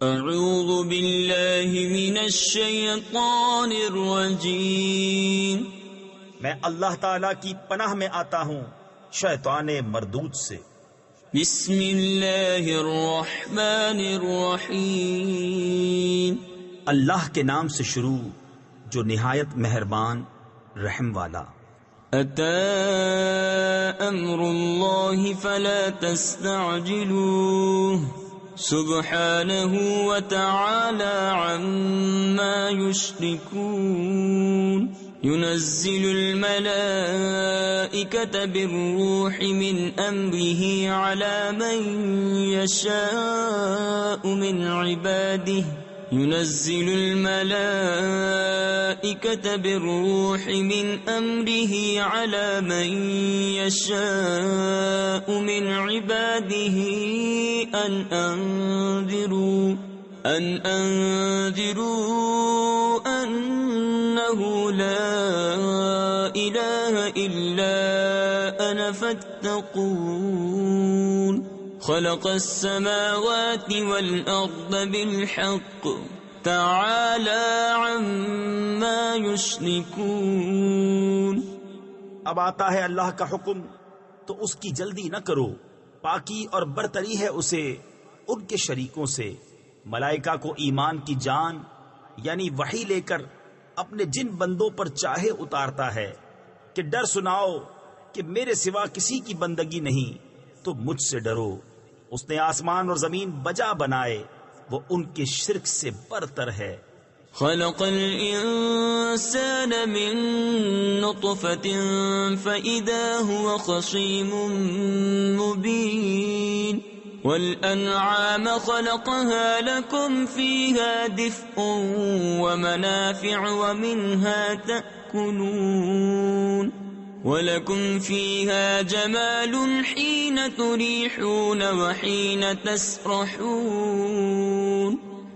اعوذ باللہ من الشیطان الرجیم، میں اللہ تعالیٰ کی پناہ میں آتا ہوں شیطان مردود سے۔ بسم اللہ الرحمن الرحیم، اللہ کے نام سے شروع جو نہایت مہربان رحم والا۔ اتی امر اللہ فلا تستعجلوه سبحانہ وتعالی عما یشرکون، ينزل الملائكة بالروح من أمره على من يشاء من عباده، ينزل الملائكة بالروح من أمره على من يشاء من عباده أن أنذروا أنه لا إله إلا أنا فاتقون، خلق السماوات والأرض بالحق تعالى عما يشركون۔ اب آتا ہے اللہ کا حکم تو اس کی جلدی نہ کرو، پاکی اور برتری ہے اسے ان کے شریکوں سے۔ ملائکہ کو ایمان کی جان یعنی وحی لے کر اپنے جن بندوں پر چاہے اتارتا ہے کہ ڈر سناؤ کہ میرے سوا کسی کی بندگی نہیں تو مجھ سے ڈرو۔ اس نے آسمان اور زمین بجا بنائے، وہ ان کے شرک سے برتر ہے۔ خلق الانسان من نطفة فإذا هو خصيم مبين، والأنعام خلقها لكم فيها دفء ومنافع ومنها تأكلون، ولكم فيها جمال حين تريحون وحين تسرحون،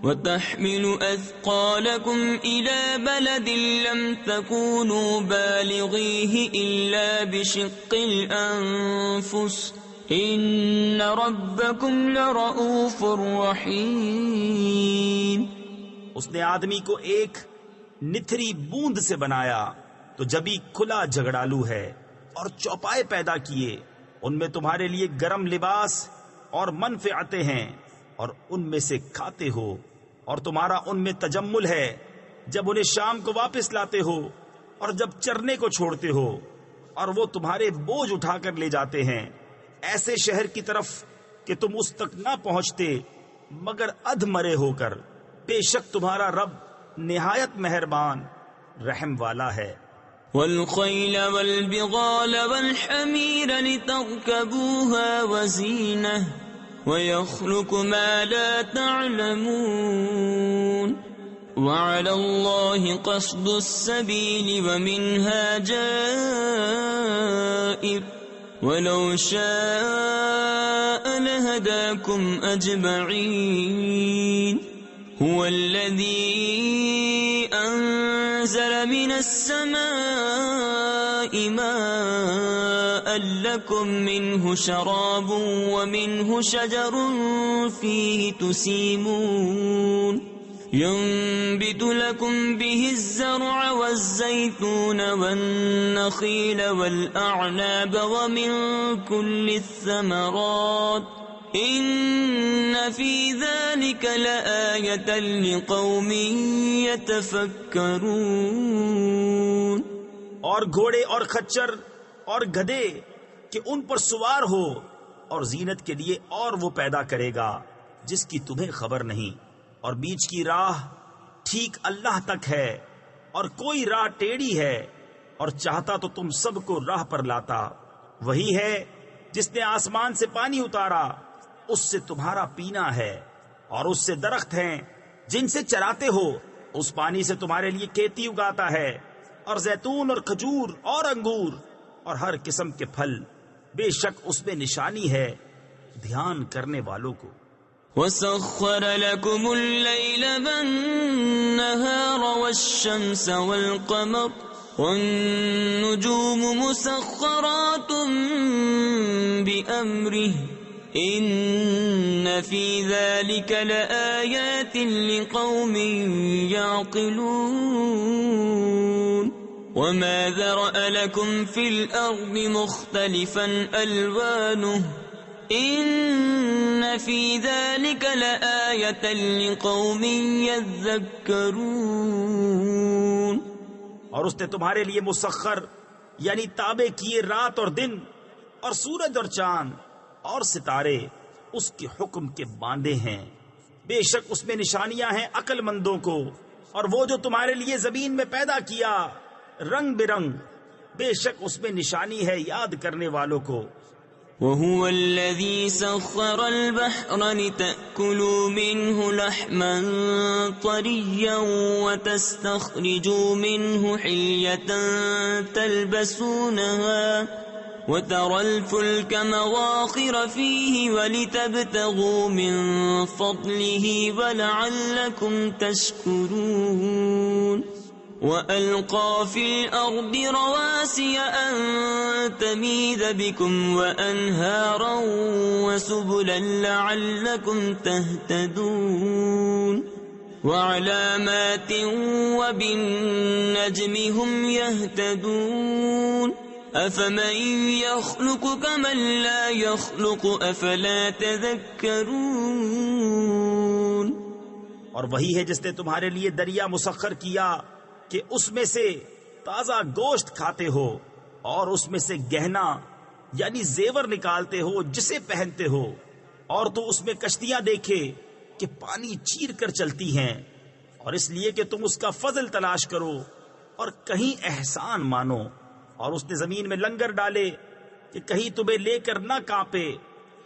وتحمل أثقالكم إلى بلد لم تكونوا بالغيه إلا بشق الأنفس، إن ربكم لرؤوف رحيم۔ اس نے آدمی کو ایک نتھری بوند سے بنایا تو جبھی کھلا جھگڑالو ہے، اور چوپائے پیدا کیے، ان میں تمہارے لیے گرم لباس اور منفعتیں ہیں، اور ان میں سے کھاتے ہو، اور تمہارا ان میں تجمل ہے جب انہیں شام کو واپس لاتے ہو اور جب چرنے کو چھوڑتے ہو، اور وہ تمہارے بوجھ اٹھا کر لے جاتے ہیں ایسے شہر کی طرف کہ تم اس تک نہ پہنچتے مگر ادھ مرے ہو کر۔ بے شک تمہارا رب نہایت مہربان رحم والا ہے۔ والخيل والبغال والحمير لتركبوها وزينة ويخلق ما لا تعلمون، وعلى الله قصد السبيل ومنها جائر، ولو شاء لهداكم أجمعين، هو الذي أنزل من السماء ماء لكم منه شراب ومنه شجر فيه تسيمون، ينبت لكم به الزرع والزيتون والنخيل والأعناب ومن كل الثمرات، إن في ذلك لآية لقوم يتفكرون۔ اور گھوڑے اور خچر اور گدھے کہ ان پر سوار ہو، اور زینت کے لیے اور وہ پیدا کرے گا جس کی تمہیں خبر نہیں، اور بیچ کی راہ ٹھیک اللہ تک ہے، اور کوئی راہ ٹیڑھی ہے، اور چاہتا تو تم سب کو راہ پر لاتا۔ وہی ہے جس نے آسمان سے پانی اتارا، اس سے تمہارا پینا ہے، اور اس سے درخت ہیں جن سے چراتے ہو، اس پانی سے تمہارے لیے کھیتی اگاتا ہے، اور زیتون اور کھجور اور انگور اور ہر قسم کے پھل، بے شک اس میں نشانی ہے دھیان کرنے والوں کو۔ وَسَخَّرَ لَكُمُ اللَّيْلَ وَالنَّهَارَ وَالشَّمْسَ وَالْقَمَرَ وَالنُّجُومُ مُسَخَّرَاتٌ بِأَمْرِهِ إن في ذلك لآيات لقوم يعقلون وما ذرأ لكم في الأرض مختلفا ألوانه إن في ذلك لآية لقوم يذكرون. اور اس نے تمہارے لیے مسخر یعنی تابع کیے رات اور دن اور سورج اور چاند اور ستارے اس کے حکم کے باندھے ہیں. بے شک اس میں نشانیاں ہیں عقل مندوں کو. اور وہ جو تمہارے لیے زمین میں پیدا کیا رنگ برنگ، بے شک اس میں نشانی ہے یاد کرنے والوں کو. وهو الذي سخر البحر لتأكلوا منه لحما طريا وتستخرجوا منه حلية تلبسونها وترى الفلك مواخر فيه ولتبتغوا من فضله ولعلكم تشكرون. وألقى في الأرض رواسي أن تميد بكم وأنهارا وسبلا لعلكم تهتدون. وعلامات وبالنجم هم يهتدون. أفمن يخلق كمن لا يخلق أفلا تذكرون. اور وہی ہے جس نے تمہارے لیے دریا مسخر کیا کہ اس میں سے تازہ گوشت کھاتے ہو اور اس میں سے گہنا یعنی زیور نکالتے ہو جسے پہنتے ہو. اور تو اس میں کشتیاں دیکھے کہ پانی چیر کر چلتی ہیں، اور اس لیے کہ تم اس کا فضل تلاش کرو اور کہیں احسان مانو. اور اس نے زمین میں لنگر ڈالے کہ کہیں تمہیں لے کر نہ کانپے،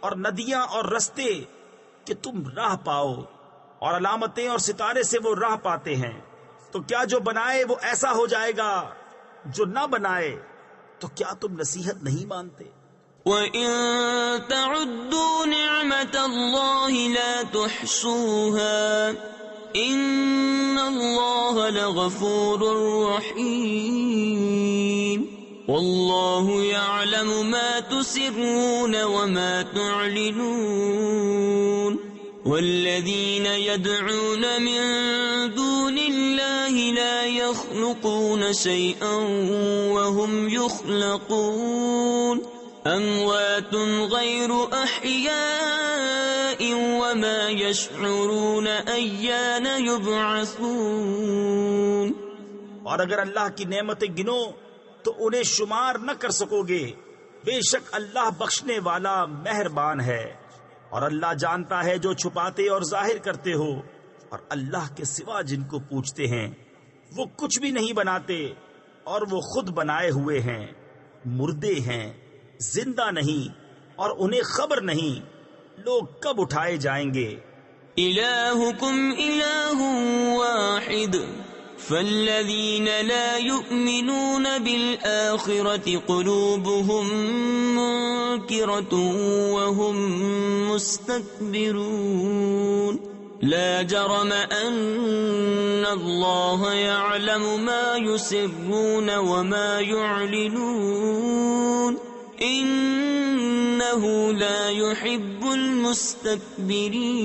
اور ندیاں اور رستے کہ تم راہ پاؤ، اور علامتیں اور ستارے سے وہ راہ پاتے ہیں. تو کیا جو بنائے وہ ایسا ہو جائے گا، جو نہ بنائے تو کیا تم نصیحت نہیں مانتے؟ وَإِن تَعُدُّوا نِعْمَةَ اللَّهِ لَا تُحْصُوهَا إِنَّ اللَّهَ لَغَفُورٌ رَّحِيمٌ. وَاللَّهُ يَعْلَمُ مَا تُسِرُّونَ وَمَا تُعْلِنُونَ. والذين يدعون من دون الله لا يخلقون شيئا وهم يخلقون. أموات غير أحياء وما يشعرون أيان يبعثون. اور اگر اللہ کی نعمتیں گنو تو انہیں شمار نہ کر سکو گے. بے شک اللہ بخشنے والا مہربان ہے. اور اللہ جانتا ہے جو چھپاتے اور ظاہر کرتے ہو. اور اللہ کے سوا جن کو پوچھتے ہیں وہ کچھ بھی نہیں بناتے، اور وہ خود بنائے ہوئے ہیں. مردے ہیں، زندہ نہیں، اور انہیں خبر نہیں لوگ کب اٹھائے جائیں گے. إلهكم إله واحد فالذين لا يؤمنون بالآخرة قلوبهم منكرة وهم مستكبرون. لا جرم أن الله يعلم ما يسرون وما يعلنون إنه لا يحب المستكبرين.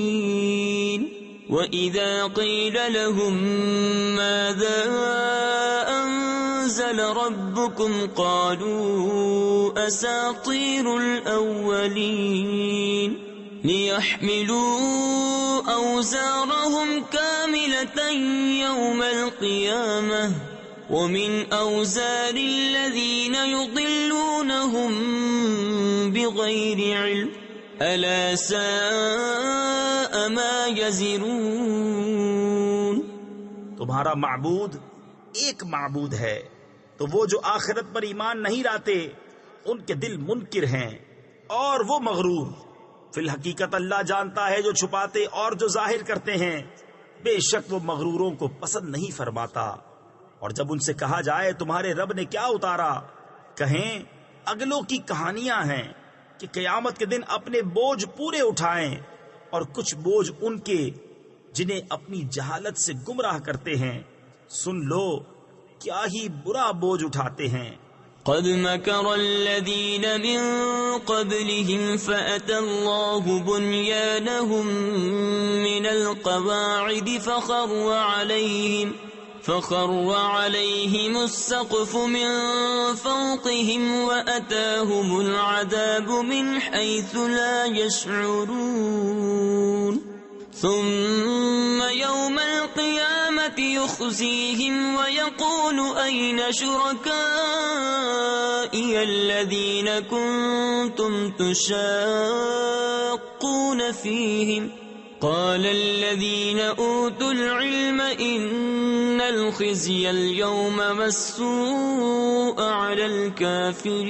وَإِذَا قِيلَ لَهُم مَّاذَا أَنزَلَ رَبُّكُمْ قَالُوا أَسَاطِيرُ الْأَوَّلِينَ. لِيَحْمِلُوا أَوْزَارَهُمْ كَامِلَةً يَوْمَ الْقِيَامَةِ وَمِنْ أَوْزَارِ الَّذِينَ يُضِلُّونَهُم بِغَيْرِ عِلْمٍ أَلَا سَاءَ مَا يَزِرُونَ. تمہارا معبود ایک معبود ہے، تو وہ جو آخرت پر ایمان نہیں لاتے ان کے دل منکر ہیں اور وہ مغرور. فی الحقیقت اللہ جانتا ہے جو چھپاتے اور جو ظاہر کرتے ہیں. بے شک وہ مغروروں کو پسند نہیں فرماتا. اور جب ان سے کہا جائے تمہارے رب نے کیا اتارا، کہیں اگلوں کی کہانیاں ہیں کہ قیامت کے دن اپنے بوجھ پورے اٹھائیں، اور کچھ بوجھ ان کے جنہیں اپنی جہالت سے گمراہ کرتے ہیں. سن لو کیا ہی برا بوجھ اٹھاتے ہیں. قد مكر الذين من قبلهم فأتى الله بنيانهم من القواعد فخر عليهم السقف من فوقهم وأتاهم العذاب من حيث لا يشعرون ثم يوم القيامة يخزيهم ويقول أين شركائي الذين كنتم تشاقون فيهم قال الذين أوتوا العلم إن الخزي اليوم والسوء على الكافرين.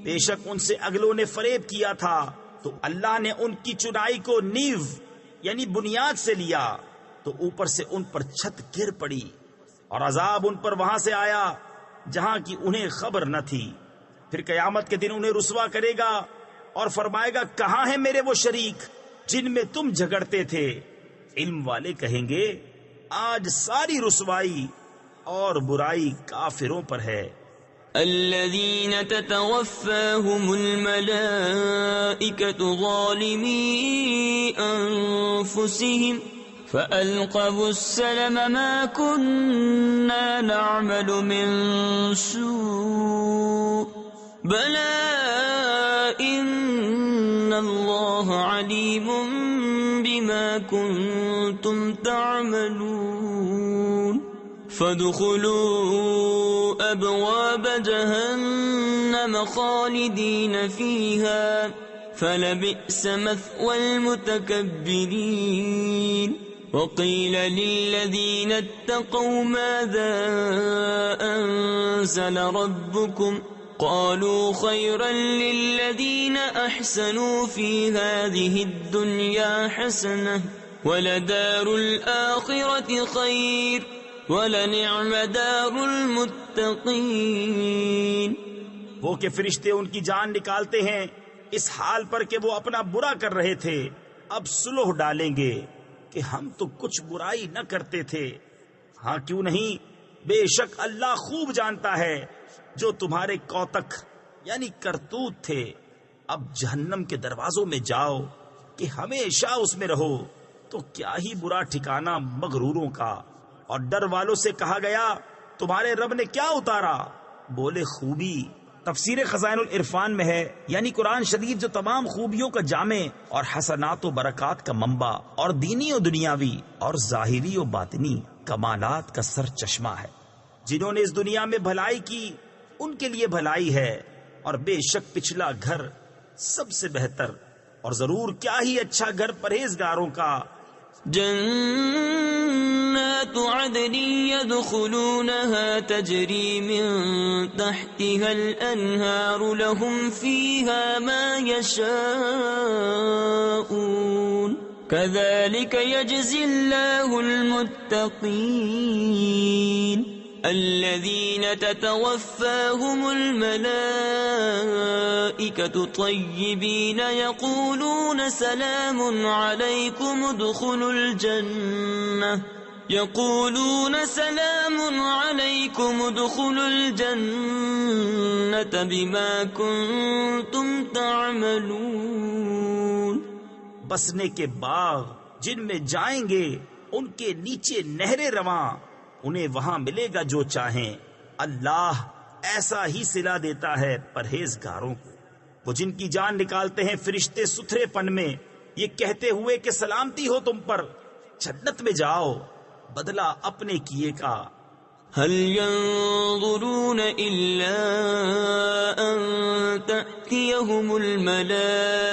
بے شک ان سے اگلوں نے فریب کیا تھا تو اللہ نے ان کی چنائی کو نیو یعنی بنیاد سے لیا تو اوپر سے ان پر چھت گر پڑی اور عذاب ان پر وہاں سے آیا جہاں کی انہیں خبر نہ تھی. پھر قیامت کے دن انہیں رسوا کرے گا اور فرمائے گا کہاں ہیں میرے وہ شریک جن میں تم جھگڑتے تھے. علم والے کہیں گے آج ساری رسوائی اور برائی کافروں پر ہے. الذين تتوفاهم الملائكة ظالمي أنفسهم فألقوا السلم ما كنا نعمل من سوء بلى إن الله عليم بما كنتم تعملون. فادخلوا أبواب جهنم خالدين فيها فلبئس مثوى المتكبرين. وقيل للذين اتقوا ماذا أنزل ربكم قالوا خيرا للذين أحسنوا في هذه الدنيا حسنة ولدار الآخرة خير وَلَنِعْمَ دَارُ الْمُتَّقِينَ. وہ کہ فرشتے ان کی جان نکالتے ہیں اس حال پر کہ وہ اپنا برا کر رہے تھے اب صلح ڈالیں گے کہ ہم تو کچھ برائی نہ کرتے تھے. ہاں کیوں نہیں، بے شک اللہ خوب جانتا ہے جو تمہارے کوتک یعنی کرتوت تھے. اب جہنم کے دروازوں میں جاؤ کہ ہمیشہ اس میں رہو تو کیا ہی برا ٹھکانہ مغروروں کا. اور ڈر والوں سے کہا گیا تمہارے رب نے کیا اتارا؟ بولے خوبی. تفسیر خزائن العرفان میں ہے یعنی قرآن شریف جو تمام خوبیوں کا جامع اور حسنات و برکات کا منبع اور دینی و دنیاوی اور ظاہری و باطنی کمالات کا سر چشمہ ہے. جنہوں نے اس دنیا میں بھلائی کی ان کے لیے بھلائی ہے اور بے شک پچھلا گھر سب سے بہتر اور ضرور کیا ہی اچھا گھر پرہیزگاروں کا. جنات عدن يدخلونها تجري من تحتها الأنهار لهم فيها ما يشاءون كذلك يجزي الله المتقين. الذين تتوفاهم الملائكة طيبين يقولون سلام عليكم ادخلوا الجنة بما كنتم تعملون. بسنے کے باغ جن میں جائیں گے ان کے نیچے نہریں رواں انہیں وہاں ملے گا جو چاہیں. اللہ ایسا ہی صلہ دیتا ہے پرہیزگاروں کو. وہ جن کی جان نکالتے ہیں فرشتے ستھرے پن میں یہ کہتے ہوئے کہ سلامتی ہو تم پر، جنت میں جاؤ بدلہ اپنے کیے کا. هل ينظرون إلا أن تأتيهم الملائكة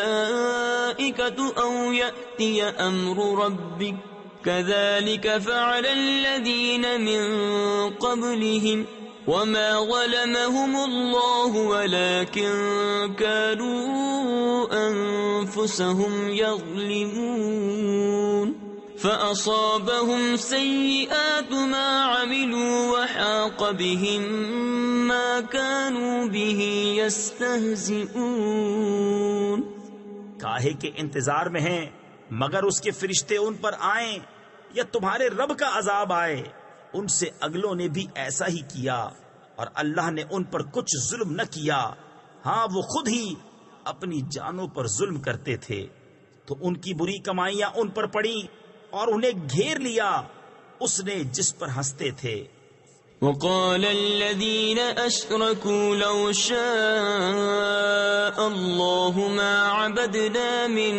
أو يأتي أمر ربك كذلك فعل الذين من قبلهم وما ظلمهم الله ولكن كانوا أنفسهم يظلمون. فأصابهم سيئات ما عملوا وحاق بهم ما كانوا به يستهزئون. کاہے کے انتظار میں ہیں مگر اس کے فرشتے ان پر آئیں یا تمہارے رب کا عذاب آئے. ان سے اگلوں نے بھی ایسا ہی کیا اور اللہ نے ان پر کچھ ظلم نہ کیا، ہاں وہ خود ہی اپنی جانوں پر ظلم کرتے تھے، تو ان کی بری کمائیاں ان پر پڑی اور انہیں گھیر لیا اس نے جس پر ہنستے تھے۔ وقال الذين أشركوا لو شاء الله ما عبدنا من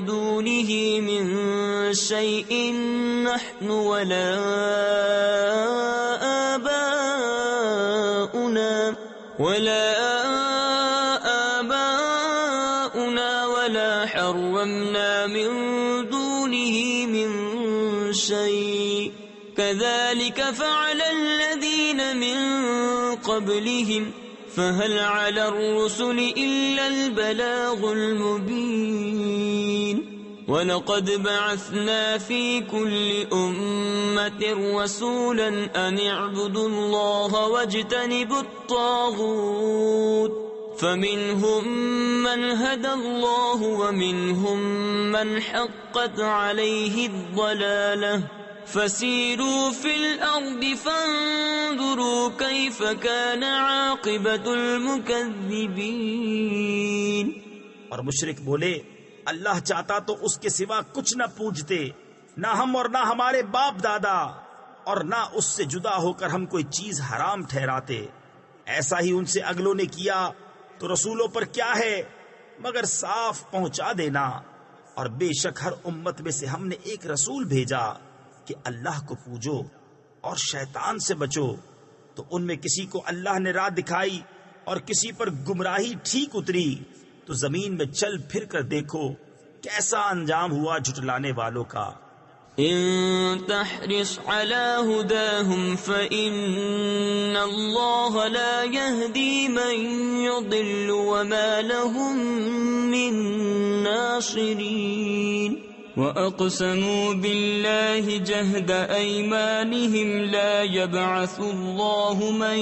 دونه من شيء نحن ولا آباؤنا ولا حرمنا من دونه من شيء كذلك فعل الذين من قبلهم فهل على الرسل إلا البلاغ المبين وَلَقَدْ بَعَثْنَا فِي كُلِّ أُمَّةٍ رَسُولًا أَنِ اعْبُدُوا اللَّهَ وَاجْتَنِبُوا الطَّاغُوتَ فَمِنْهُمْ مَنْ هَدَى اللَّهُ وَمِنْهُمْ مَنْ حَقَّتْ عَلَيْهِ الضَّلَالَةُ فَسِيرُوا فِي الْأَرْضِ فَانظُرُوا كَيْفَ كَانَ عَاقِبَةُ الْمُكَذِّبِينَ۔ اور مشرک بولے اللہ چاہتا تو اس کے سوا کچھ نہ پوجتے، نہ ہم اور نہ ہمارے باپ دادا، اور نہ اس سے جدا ہو کر ہم کوئی چیز حرام ٹھہراتے۔ ایسا ہی ان سے اگلوں نے کیا، تو رسولوں پر کیا ہے مگر صاف پہنچا دینا۔ اور بے شک ہر امت میں سے ہم نے ایک رسول بھیجا کہ اللہ کو پوجو اور شیطان سے بچو، تو ان میں کسی کو اللہ نے راہ دکھائی اور کسی پر گمراہی ٹھیک اتری، تو زمین میں چل پھر کر دیکھو کیسا انجام ہوا جھٹلانے والوں کا۔ ان تحرص على هداهم فإن الله لا يهدي من يضل وما لهم من ناصرين وأقسموا بالله جهد أيمانهم لا يبعث الله من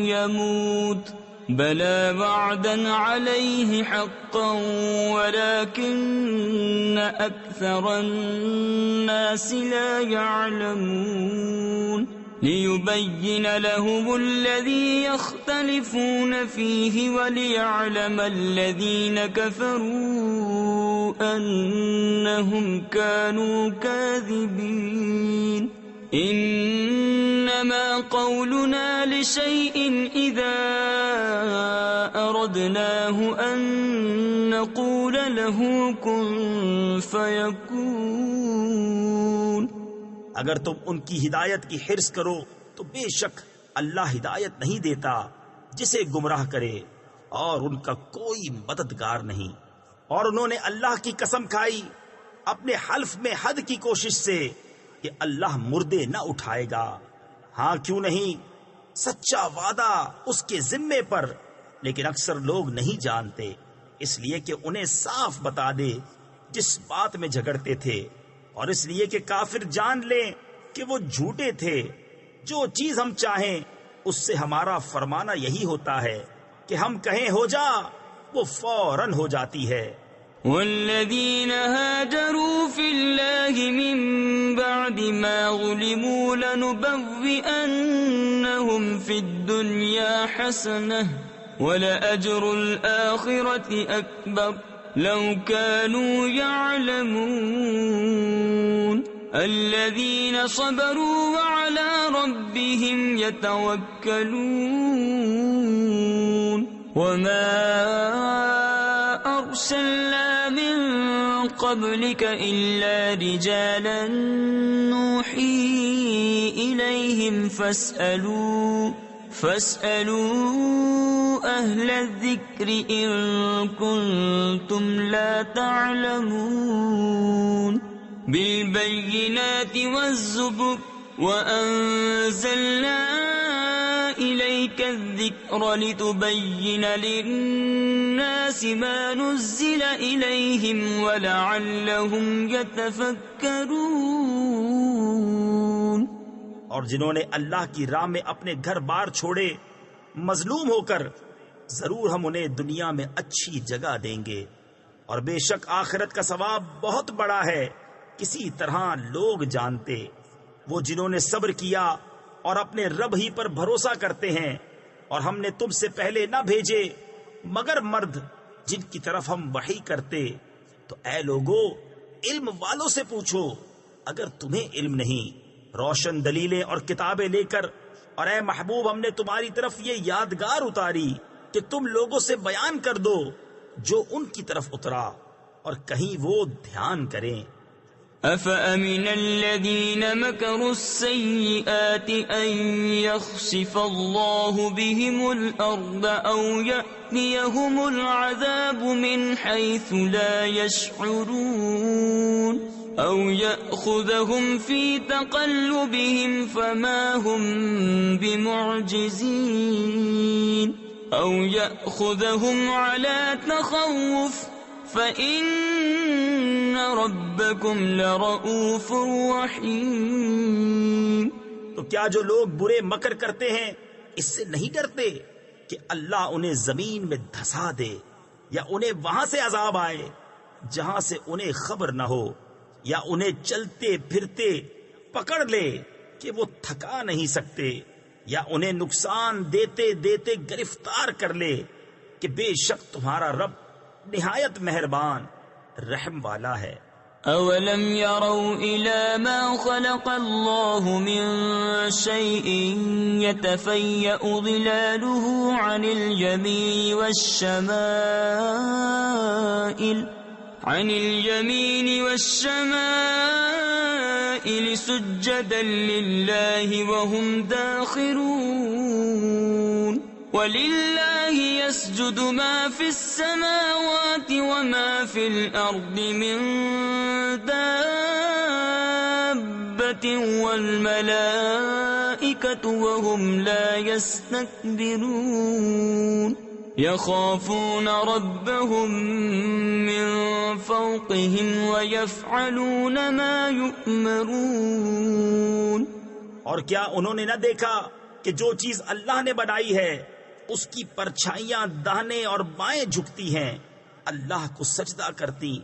يموت بلى وعدا عليه حقا ولكن أكثر الناس لا يعلمون ليبين لهم الذي يختلفون فيه وليعلم الذين كفروا أنهم كانوا كاذبين۔ انما قولنا لشيء اذا اردناه ان نقول له كن فيكون۔ اگر تم ان کی ہدایت کی حرص کرو تو بے شک اللہ ہدایت نہیں دیتا جسے گمراہ کرے، اور ان کا کوئی مددگار نہیں۔ اور انہوں نے اللہ کی قسم کھائی اپنے حلف میں حد کی کوشش سے کہ اللہ مردے نہ اٹھائے گا، ہاں کیوں نہیں، سچا وعدہ اس کے ذمے پر، لیکن اکثر لوگ نہیں جانتے، اس لیے کہ انہیں صاف بتا دے جس بات میں جھگڑتے تھے، اور اس لیے کہ کافر جان لیں کہ وہ جھوٹے تھے۔ جو چیز ہم چاہیں اس سے ہمارا فرمانا یہی ہوتا ہے کہ ہم کہیں ہو جا، وہ فوراً ہو جاتی ہے۔ والذين هاجروا في الله من بعد ما ظلموا لنبوئنهم في الدنيا حسنة ولأجر الآخرة أكبر لو كانوا يعلمون الذين صبروا وعلى ربهم يتوكلون وما أرسلنا من قبلك إلا رجالا نوحي إليهم فاسألوا أهل الذكر إن كنتم لا تعلمون بالبينات والزبر وأنزلنا إليك الذكر لتبين للناس ما نزل إليهم ولعلهم يتفكرون۔ اور جنہوں نے اللہ کی راہ میں اپنے گھر بار چھوڑے مظلوم ہو کر، ضرور ہم انہیں دنیا میں اچھی جگہ دیں گے، اور بے شک آخرت کا ثواب بہت بڑا ہے، کسی طرح لوگ جانتے۔ وہ جنہوں نے صبر کیا اور اپنے رب ہی پر بھروسہ کرتے ہیں، اور ہم نے تم سے پہلے نہ بھیجے مگر مرد جن کی طرف ہم وحی کرتے۔ تو اے لوگو، علم والوں سے پوچھو اگر تمہیں علم نہیں، روشن دلیلیں اور کتابیں لے کر، اور اے محبوب ہم نے تمہاری طرف یہ یادگار اتاری کہ تم لوگوں سے بیان کر دو جو ان کی طرف اترا، اور کہیں وہ دھیان کریں۔ أفأمن الذين مكروا السيئات أن يخسف الله بهم الأرض أو يأتيهم العذاب من حيث لا يشعرون أو يأخذهم في تقلبهم فما هم بمعجزين أو يأخذهم على تخوف فَإِنَّ رَبَّكُمْ لَرَؤُوفٌ رَحِيمٌ۔ تو کیا جو لوگ برے مکر کرتے ہیں اس سے نہیں ڈرتے کہ اللہ انہیں زمین میں دھسا دے، یا انہیں وہاں سے عذاب آئے جہاں سے انہیں خبر نہ ہو، یا انہیں چلتے پھرتے پکڑ لے کہ وہ تھکا نہیں سکتے، یا انہیں نقصان دیتے دیتے گرفتار کر لے کہ بے شک تمہارا رب نہایت مہربان رحم والا ہے۔ اولم يروا الى ما خلق الله من شيء يتفيأ ظلاله عن اليمين والشمائل سجدا لله وهم داخرون وَلِلَّهِ يَسْجُدُ مَا فِي السَّمَاوَاتِ وَمَا فِي الْأَرْضِ مِن دَابَّةٍ وَالْمَلَائِكَةُ وَهُمْ لَا يَسْتَكْبِرُونَ يَخَافُونَ رَبَّهُم مِّن فَوْقِهِمْ وَيَفْعَلُونَ مَا يُؤْمَرُونَ۔ اور کیا انہوں نے نہ دیکھا کہ جو چیز اللہ نے بنائی ہے اس کی پرچھائیاں داہنے اور بائیں جھکتی ہیں، اللہ کو سجدہ کرتی،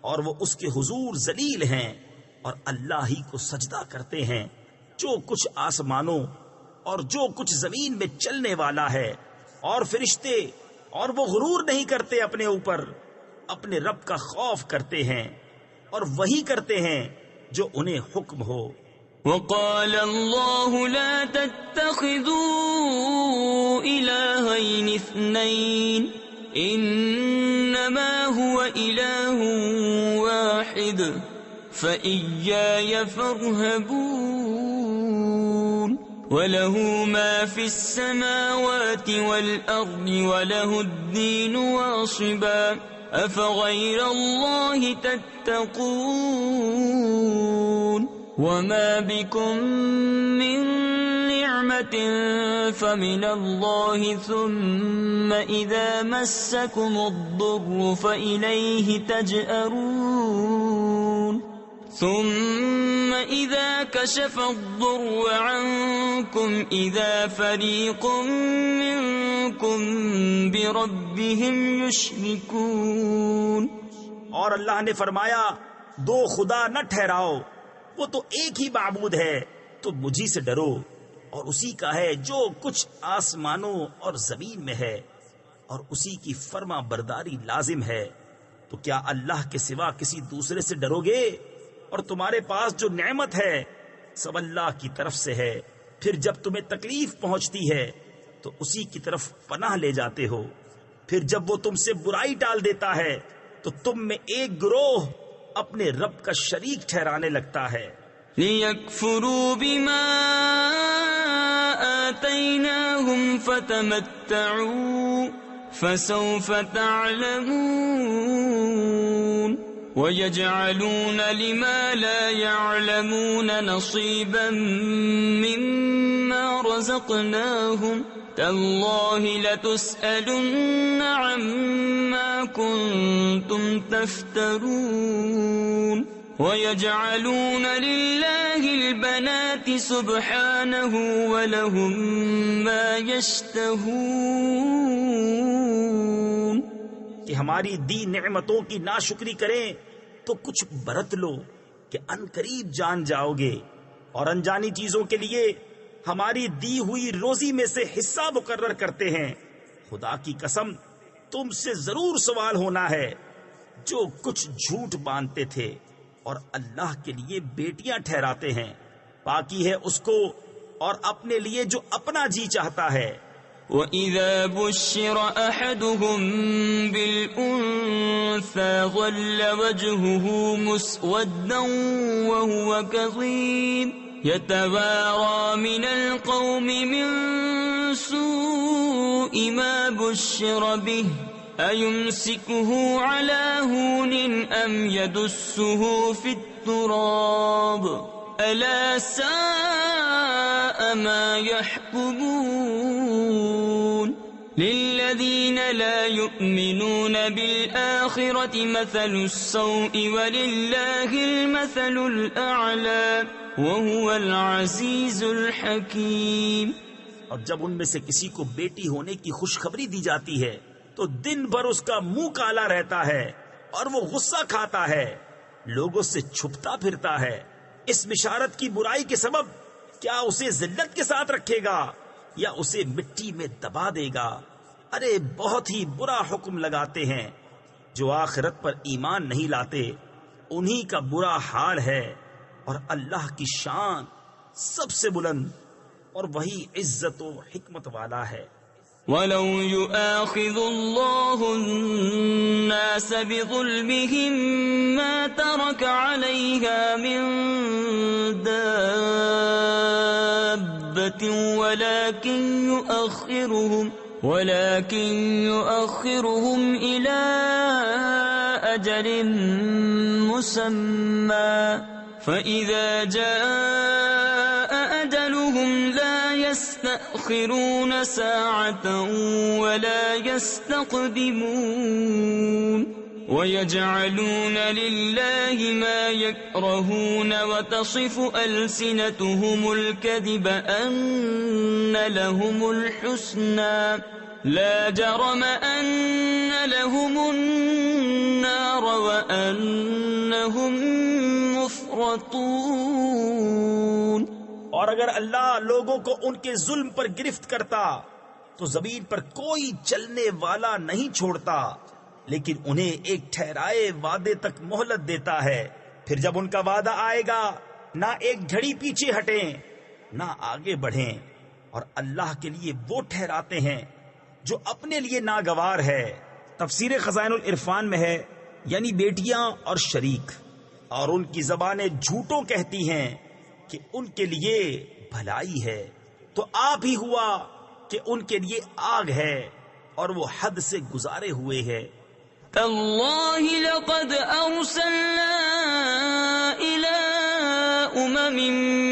اور وہ اس کے حضور ذلیل ہیں اور اللہ ہی کو سجدہ کرتے ہیں۔ جو کچھ آسمانوں اور جو کچھ زمین میں چلنے والا ہے اور فرشتے، اور وہ غرور نہیں کرتے اپنے اوپر، اپنے رب کا خوف کرتے ہیں اور وہی کرتے ہیں جو انہیں حکم ہو۔ وقال الله لا تتخذوا إلهين اثنين إنما هو إله واحد فإياي فارهبون وله ما في السماوات والأرض وله الدين واصبا أفغير الله تتقون وما بكم من نعمة فمن الله ثم إذا مسكم الضر فإليه تجأرون ثم إذا كشف الضر عنكم إذا فريق منكم بربهم يشركون۔ اور اللہ نے فرمایا دو خدا نہ ٹھہراؤ، وہ تو ایک ہی معبود ہے، تو مجھی سے ڈرو، اور اسی کا ہے جو کچھ آسمانوں اور زمین میں ہے، اور اسی کی فرما برداری لازم ہے۔ تو کیا اللہ کے سوا کسی دوسرے سے ڈرو گے؟ اور تمہارے پاس جو نعمت ہے سب اللہ کی طرف سے ہے، پھر جب تمہیں تکلیف پہنچتی ہے تو اسی کی طرف پناہ لے جاتے ہو، پھر جب وہ تم سے برائی ٹال دیتا ہے تو تم میں ایک گروہ اپنے رب کا شریک ٹھہرانے لگتا ہے۔ لِيَكْفُرُوا بِمَا آتَيْنَاهُمْ فَتَمَتَّعُوا فَسَوْفَ تَعْلَمُونَ وَيَجْعَلُونَ لِمَا لَا يَعْلَمُونَ نَصِيبًا مِّمَّا رَزَقْنَاهُمْ تَاللَّهِ لَتُسْأَلُنَّ عَمَّا كُنتُمْ تَفْتَرُونَ وَيَجْعَلُونَ لِلَّهِ الْبَنَاتِ سُبْحَانَهُ وَلَهُم مَّا يَشْتَهُونَ۔ کہ ہماری دی نعمتوں کی ناشکری کریں تو کچھ برت لو کہ ان قریب جان جاؤ گے، اور انجانی چیزوں کے لیے ہماری دی ہوئی روزی میں سے حصہ مقرر کرتے ہیں. خدا کی قسم تم سے ضرور سوال ہونا ہے جو کچھ جھوٹ باندھتے تھے اور اللہ کے لیے بیٹیاں ٹھہراتے ہیں. پاکی ہے اس کو اور اپنے لیے جو اپنا جی چاہتا ہے. وَإِذَا بُشِّرَ أَحَدُهُم بِالْأُنثَىٰ ظَلَّ وَجْهُهُ مُسْوَدًّا وَهُوَ كَظِيمٌ يَتَوَارَىٰ مِنَ الْقَوْمِ مِن سُوءِ مَا بُشِّرَ بِهِ أَيُمْسِكُهُ عَلَىٰ هُونٍ أَمْ يَدُسُّهُ فِي التُّرَابِ أَلَا سَاءَ مَا يَحْكُمُونَ لِلَّذِينَ لَا يُؤْمِنُونَ بِالْآخِرَةِ مَثَلُ السَّوْءِ وَلِلَّهِ الْمَثَلُ الْأَعْلَىٰ وَهُوَ الْعَزِيزُ الْحَكِيمُ. اور جب ان میں سے کسی کو بیٹی ہونے کی خوشخبری دی جاتی ہے تو دن بھر اس کا منہ کالا رہتا ہے اور وہ غصہ کھاتا ہے، لوگوں سے چھپتا پھرتا ہے. اس بشارت کی برائی کے سبب کیا اسے ذلت کے ساتھ رکھے گا یا اسے مٹی میں دبا دے گا؟ ارے بہت ہی برا حکم لگاتے ہیں. جو آخرت پر ایمان نہیں لاتے انہی کا برا حال ہے. اور اللہ کی شان سب سے بلند اور وہی عزت و حکمت والا ہے. وَلَوْ يُؤَاخِذُ اللَّهُ النَّاسَ بِظُلْمِهِم مَّا تَرَكَ عَلَيْهَا مِن دَابَّةٍ وَلَكِن يُؤَخِّرُهُمْ إِلَىٰ أَجَلٍ مُّسَمًّى فَإِذَا جَاءَ أَجَلُهُمْ لَا يَسْتَأْخِرُونَ سَاعَةً وَلَا يَسْتَقْدِمُونَ. وَيَجْعَلُونَ لِلَّهِ مَا يَكْرَهُونَ وَتَصِفُ أَلْسِنَتُهُمُ الْكَذِبَ أَنَّ لَهُمُ الْحُسْنَىٰ لَا جَرَمَ أَنَّ لَهُمُ النَّارَ وَأَنَّهُمْ مُفْرَطُونَ. اور اگر اللہ لوگوں کو ان کے ظلم پر گرفت کرتا تو زمین پر کوئی چلنے والا نہیں چھوڑتا، لیکن انہیں ایک ٹھہرائے وعدے تک مہلت دیتا ہے. پھر جب ان کا وعدہ آئے گا نہ ایک گھڑی پیچھے ہٹیں نہ آگے بڑھیں. اور اللہ کے لیے وہ ٹھہراتے ہیں جو اپنے لیے ناگوار ہے. تفسیر خزائن العرفان میں ہے یعنی بیٹیاں اور شریک. اور ان کی زبانیں جھوٹوں کہتی ہیں کہ ان کے لیے بھلائی ہے، تو آپ ہی ہوا کہ ان کے لیے آگ ہے اور وہ حد سے گزارے ہوئے ہے. تاللہ لقد ارسلنا الى امم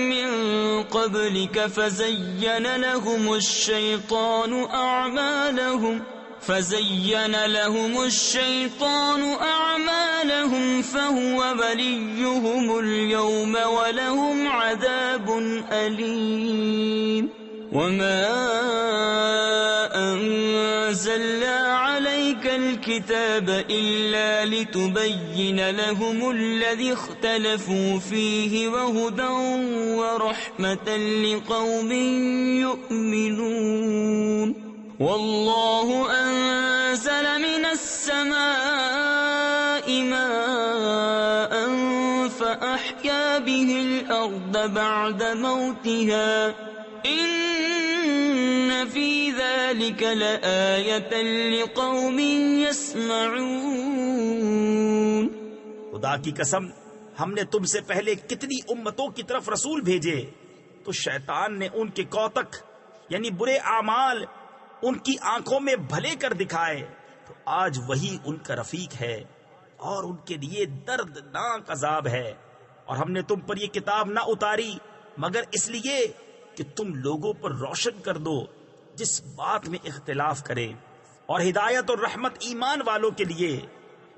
من قبلك فزين لهم الشيطان اعمالهم فهو وليهم اليوم ولهم عذاب اليم. وما انزلنا عليك الكتاب الا لتبين لهم الذي اختلفوا فيه وهدى ورحمة لقوم يؤمنون. والله انزل من السماء ماء فأحيا به الأرض بعد موتها إن في ذلك لآية لقوم يسمعون. خدا کی قسم ہم نے تم سے پہلے کتنی امتوں کی طرف رسول بھیجے تو شیطان نے ان کے کوتک یعنی برے اعمال ان کی آنکھوں میں بھلے کر دکھائے، تو آج وہی ان کا رفیق ہے اور ان کے لیے دردناک عذاب ہے. اور ہم نے تم پر یہ کتاب نہ اتاری مگر اس لیے کہ تم لوگوں پر روشن کر دو جس بات میں اختلاف کرے، اور ہدایت اور رحمت ایمان والوں کے لیے.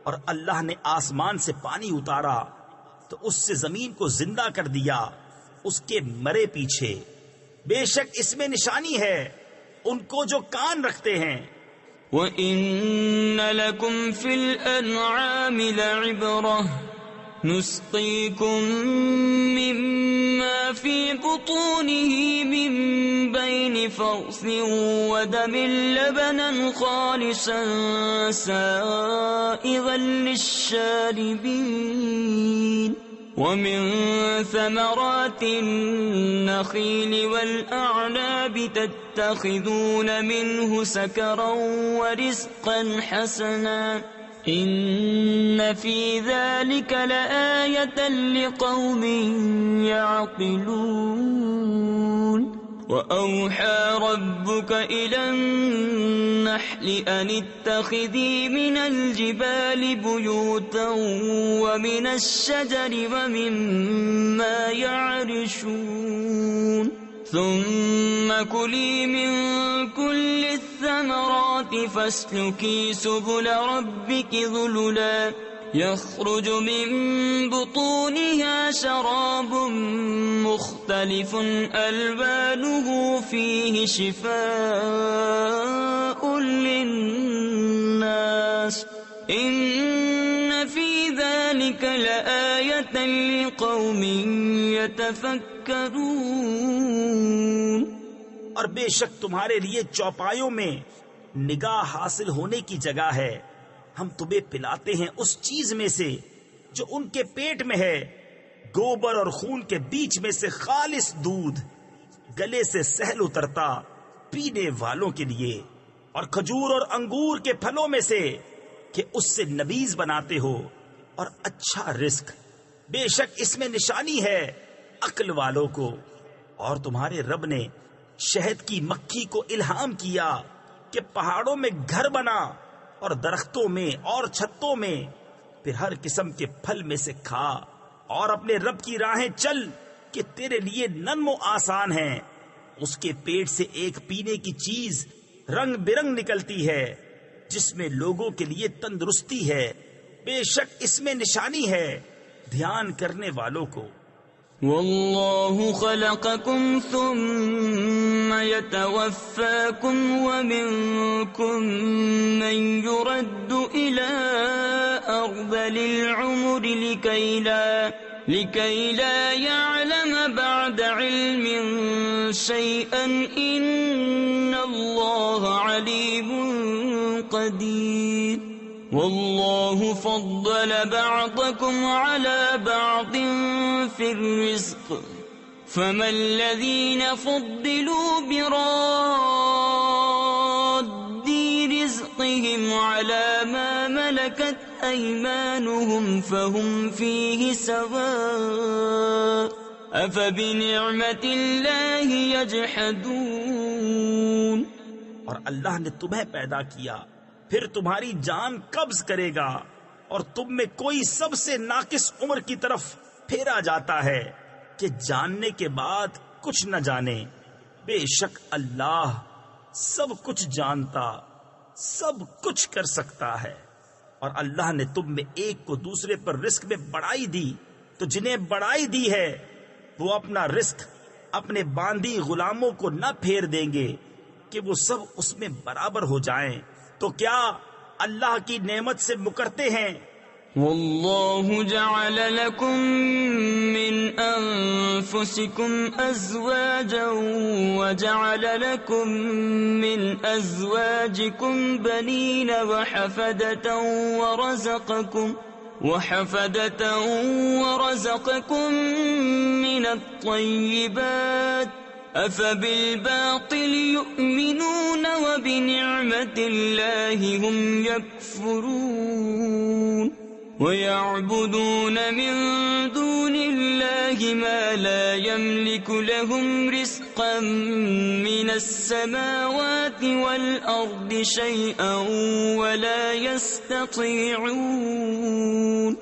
اور اللہ نے آسمان سے پانی اتارا تو اس سے زمین کو زندہ کر دیا اس کے مرے پیچھے. بے شک اس میں نشانی ہے ان کو جو کان رکھتے ہیں. وَإِنَّ لَكُمْ فِي الْأَنْعَامِ لَعِبْرَةً نسقيكم مما في بطونه من بين فرث ودم لبنا خالصا سائغا للشاربين ومن ثمرات النخيل والأعناب تتخذون منه سكرا ورزقا حسنا إن في ذلك لآية لقوم يعقلون وأوحى ربك إلى النحل أن اتخذي من الجبال بيوتا ومن الشجر ومما يعرشون ثم كلي من كل الثمرات فاسلكي سبل ربك ذللا يخرج من بطونها شراب مختلف ألوانه فيه شفاء للناس إن في ذلك لآية لقوم يتفكرون اور بے شک تمہارے لیے چوپایوں میں نگاہ حاصل ہونے کی جگہ ہے. ہم تمہیں پلاتے ہیں اس چیز میں سے جو ان کے پیٹ میں ہے، گوبر اور خون کے بیچ میں سے خالص دودھ، گلے سے سہل اترتا پینے والوں کے لیے، اور کھجور اور انگور کے پھلوں میں سے کہ اس سے نبیذ بناتے ہو، اور اچھا رزق. بے شک اس میں نشانی ہے عقل والوں کو. اور تمہارے رب نے شہد کی مکھی کو الہام کیا کہ پہاڑوں میں گھر بنا اور درختوں میں اور چھتوں میں، پھر ہر قسم کے پھل میں سے کھا اور اپنے رب کی راہیں چل کہ تیرے لیے نرم و آسان ہیں. اس کے پیٹ سے ایک پینے کی چیز رنگ برنگ نکلتی ہے جس میں لوگوں کے لیے تندرستی ہے. بے شک اس میں نشانی ہے دھیان کرنے والوں کو. والله خلقكم ثم يتوفاكم ومنكم من يرد إلى أرذل العمر لكي لا يعلم بعد علم شيئا إن الله عليم قدير. والله فضل بعضكم على بعض في الرزق فما الذين فضلوا براد رزقهم على ما ملكت أيمانهم فهم فيه سواء أفبنعمة الله يجحدون. اور اللہ نے تمہیں پیدا کیا، پھر تمہاری جان قبض کرے گا، اور تم میں کوئی سب سے ناقص عمر کی طرف پھیرا جاتا ہے کہ جاننے کے بعد کچھ نہ جانے. بے شک اللہ سب کچھ جانتا، سب کچھ کر سکتا ہے. اور اللہ نے تم میں ایک کو دوسرے پر رزق میں بڑائی دی، تو جنہیں بڑائی دی ہے وہ اپنا رزق اپنے باندی غلاموں کو نہ پھیر دیں گے کہ وہ سب اس میں برابر ہو جائیں. تو کیا اللہ کی نعمت سے مکرتے ہیں؟ والله جعل لكم من أنفسكم أزواجا وجعل لكم من أزواجكم بنين وحفدة ورزقكم من الطيبات أفبالباطل يؤمنون وبنعمة الله هم يكفرون ويعبدون من دون الله ما لا يملك لهم رزقا من السماوات والأرض شيئا ولا يستطيعون.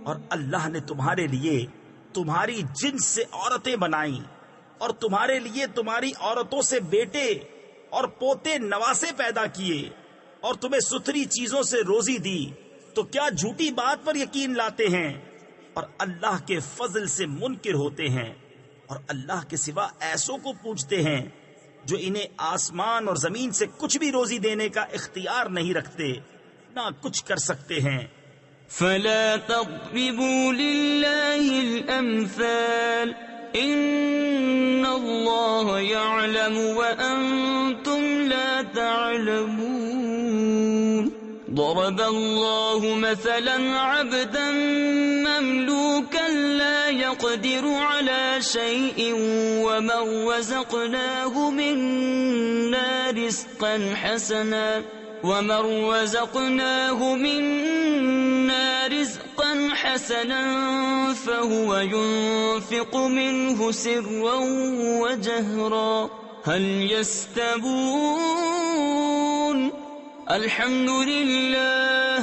اور اللہ نے تمہارے لیے تمہاری جنس سے عورتیں بنائیں اور تمہارے لیے تمہاری عورتوں سے بیٹے اور پوتے نواسے پیدا کیے اور تمہیں ستھری چیزوں سے روزی دی. تو کیا جھوٹی بات پر یقین لاتے ہیں اور اللہ کے فضل سے منکر ہوتے ہیں اور اللہ کے سوا ایسوں کو پوچھتے ہیں جو انہیں آسمان اور زمین سے کچھ بھی روزی دینے کا اختیار نہیں رکھتے، نہ کچھ کر سکتے ہیں. فلا تضربوا لله الأمثال إن الله يعلم وأنتم لا تعلمون ضرب الله مثلا عبدا مملوكا لا يقدر على شيء ومن رزقناه منا رزقا حسنا فهو ينفق منه سرا وجهرا هل يستوون الحمد لله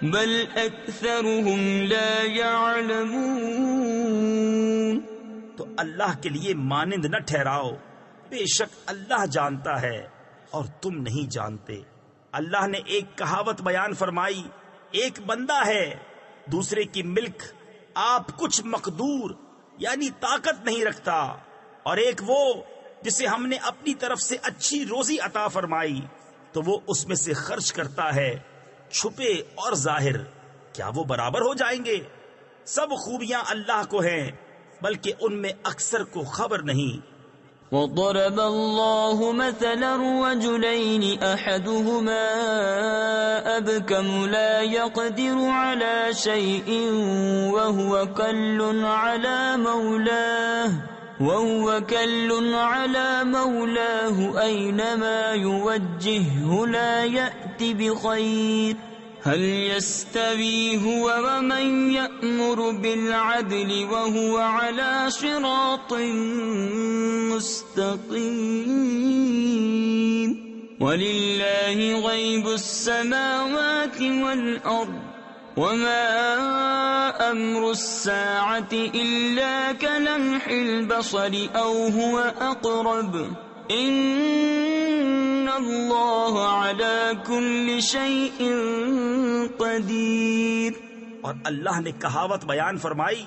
بل أكثرهم لا يعلمون۔ تو اللہ کے لیے مانند نہ ٹھہراؤ، بے شک اللہ جانتا ہے اور تم نہیں جانتے۔ اللہ نے ایک کہاوت بیان فرمائی، ایک بندہ ہے دوسرے کی ملک آپ کچھ مقدور یعنی طاقت نہیں رکھتا، اور ایک وہ جسے ہم نے اپنی طرف سے اچھی روزی عطا فرمائی تو وہ اس میں سے خرچ کرتا ہے چھپے اور ظاہر، کیا وہ برابر ہو جائیں گے؟ سب خوبیاں اللہ کو ہیں بلکہ ان میں اکثر کو خبر نہیں۔ وضرب الله مثلا رجلين أحدهما أبكم لا يقدر على شيء وهو كل على مولاه أينما يوجهه لا يأتي بخير هل يستوي هو ومن يأمر بالعدل وهو على صراط مستقيم ولله غيب السماوات والأرض وما أمر الساعة إلا كلمح البصر أو هو أقرب إن اللہ علی کل شیء قدیر۔ اور اللہ نے کہاوت بیان فرمائی،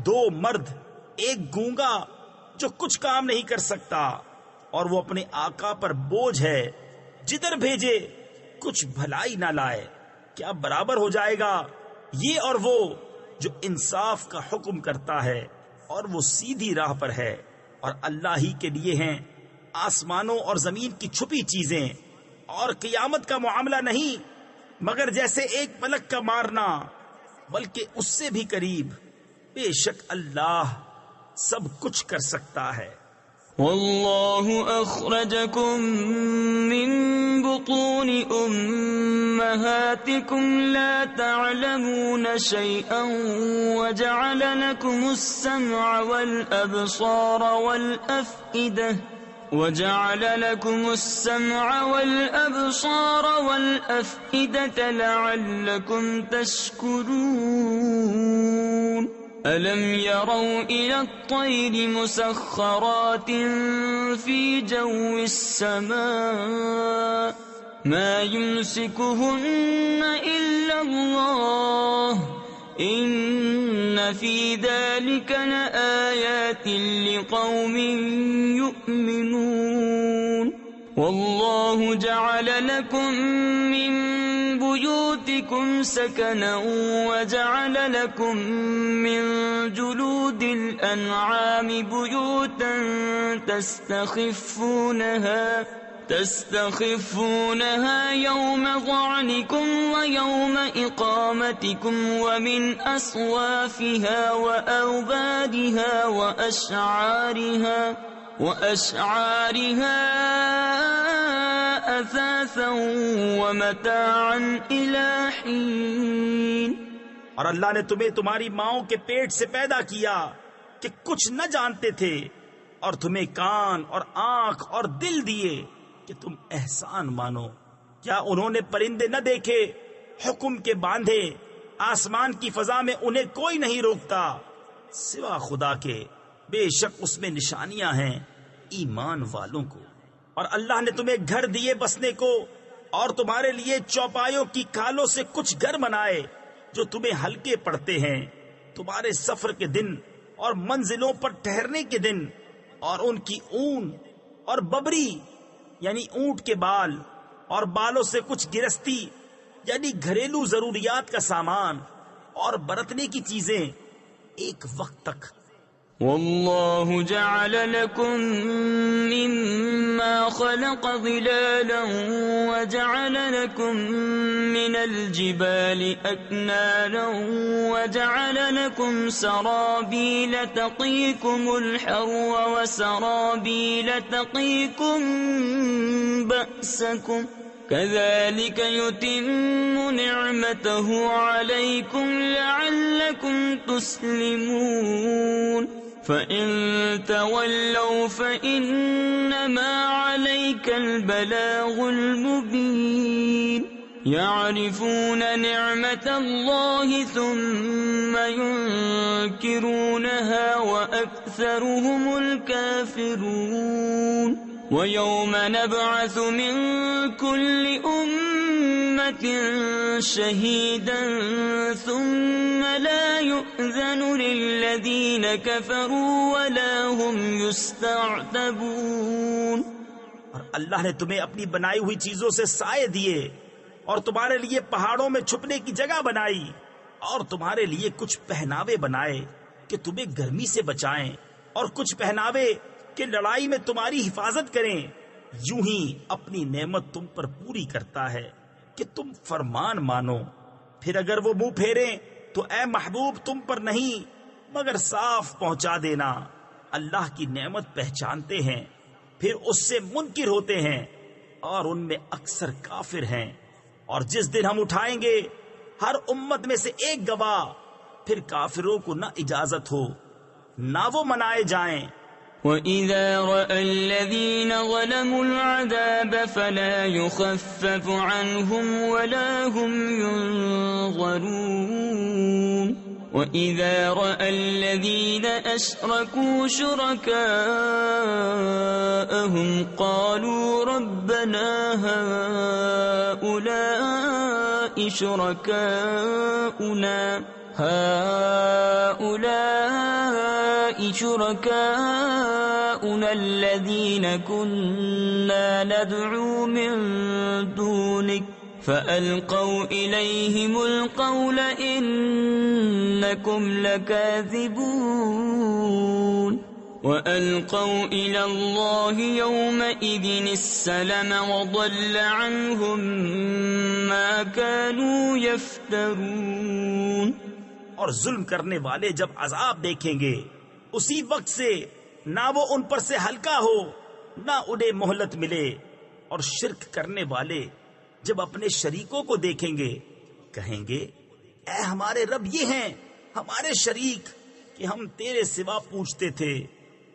دو مرد، ایک گونگا جو کچھ کام نہیں کر سکتا اور وہ اپنے آقا پر بوجھ ہے، جدھر بھیجے کچھ بھلائی نہ لائے، کیا برابر ہو جائے گا یہ اور وہ جو انصاف کا حکم کرتا ہے اور وہ سیدھی راہ پر ہے؟ اور اللہ ہی کے لیے ہیں آسمانوں اور زمین کی چھپی چیزیں، اور قیامت کا معاملہ نہیں مگر جیسے ایک پلک کا مارنا، بلکہ اس سے بھی قریب۔ بے شک اللہ سب کچھ کر سکتا ہے۔ واللہ اخرجکم من بطون امہاتکم لا تعلمون شیئا وجعل لکم السمع والابصار والافئدہ لعلكم تشكرون ألم يروا إلى الطير مسخرات في جو السماء ما يمسكهن إلا الله إن في ذلك لآيات لقوم يؤمنون والله جعل لكم من بيوتكم سكنا وجعل لكم من جلود الأنعام بيوتا تستخفونها يوم ظعنكم ويوم إقامتكم ومن أصوافها وأوبادها وأشعارها أثاثا ومتاعا إلى حين۔ اور اللہ نے تمہیں تمہاری ماؤں کے پیٹ سے پیدا کیا کہ کچھ نہ جانتے تھے، اور تمہیں کان اور آنکھ اور دل دیے کہ تم احسان مانو۔ کیا انہوں نے پرندے نہ دیکھے حکم کے باندھے؟ آسمان کی فضا میں انہیں کوئی نہیں روکتا سوا خدا کے، بے شک اس میں نشانیاں ہیں ایمان والوں کو۔ اور اللہ نے تمہیں گھر دیے بسنے کو، اور تمہارے لیے چوپایوں کی کھالوں سے کچھ گھر بنائے جو تمہیں ہلکے پڑتے ہیں، تمہارے سفر کے دن اور منزلوں پر ٹھہرنے کے دن، اور ان کی اون اور ببری یعنی اونٹ کے بال، اور بالوں سے کچھ گرستی یعنی گھریلو ضروریات کا سامان، اور برتنے کی چیزیں ایک وقت تک. والله جعل لكم مما خلق ظلالا وجعل لكم من الجبال أكنانا وجعل لكم سرابيل تقيكم الحر وسرابيل تقيكم بأسكم كذلك يتم نعمته عليكم لعلكم تسلمون فَإِن تَوَلَّوْا فَإِنَّمَا عَلَيْكَ الْبَلَاغُ الْمُبِينُ يَعْرِفُونَ نِعْمَةَ اللَّهِ ثُمَّ يُنْكِرُونَهَا وَأَكْثَرُهُمُ الْكَافِرُونَ وَيَوْمَ نَبْعَثُ مِنْ كُلِّ أُمَّةٍ شَهِيدًا ثُمَّ لَا يُؤْذَنُ لِلَّذِينَ كَفَرُوا وَلَا هُمْ يُسْتَعْتَبُونَ. اور اللہ نے تمہیں اپنی بنائی ہوئی چیزوں سے سائے دیے اور تمہارے لیے پہاڑوں میں چھپنے کی جگہ بنائی اور تمہارے لیے کچھ پہناوے بنائے کہ تمہیں گرمی سے بچائیں اور کچھ پہناوے کہ لڑائی میں تمہاری حفاظت کریں. یوں ہی اپنی نعمت تم پر پوری کرتا ہے کہ تم فرمان مانو. پھر اگر وہ منہ پھیریں تو اے محبوب تم پر نہیں مگر صاف پہنچا دینا. اللہ کی نعمت پہچانتے ہیں پھر اس سے منکر ہوتے ہیں اور ان میں اکثر کافر ہیں. اور جس دن ہم اٹھائیں گے ہر امت میں سے ایک گواہ پھر کافروں کو نہ اجازت ہو نہ وہ منائے جائیں. وَإِذَا رَأَى الَّذِينَ ظَلَمُوا الْعَذَابَ فَلَا يُخَفَّفُ عَنْهُمْ وَلَا هُمْ يُنظَرُونَ وَإِذَا رَأَى الَّذِينَ أَشْرَكُوا شُرَكَاءَهُمْ قَالُوا رَبَّنَا هَؤُلَاءِ شُرَكَاؤُنَا الَّذِينَ كُنَّا نَدْعُو مِن دُونِكَ فَأَلْقَوْا إِلَيْهِمُ الْقَوْلَ إِنَّكُمْ لَكَاذِبُونَ وَأَلْقَوْا إِلَى اللَّهِ يَوْمَئِذٍ السَّلَمَ وَضَلَّ عَنْهُمْ مَا كَانُوا يَفْتَرُونَ. اور ظلم کرنے والے جب عذاب دیکھیں گے اسی وقت سے نہ وہ ان پر سے ہلکا ہو نہ انہیں مہلت ملے. اور شرک کرنے والے جب اپنے شریکوں کو دیکھیں گے کہیں گے اے ہمارے رب یہ ہیں ہمارے شریک کہ ہم تیرے سوا پوچھتے تھے.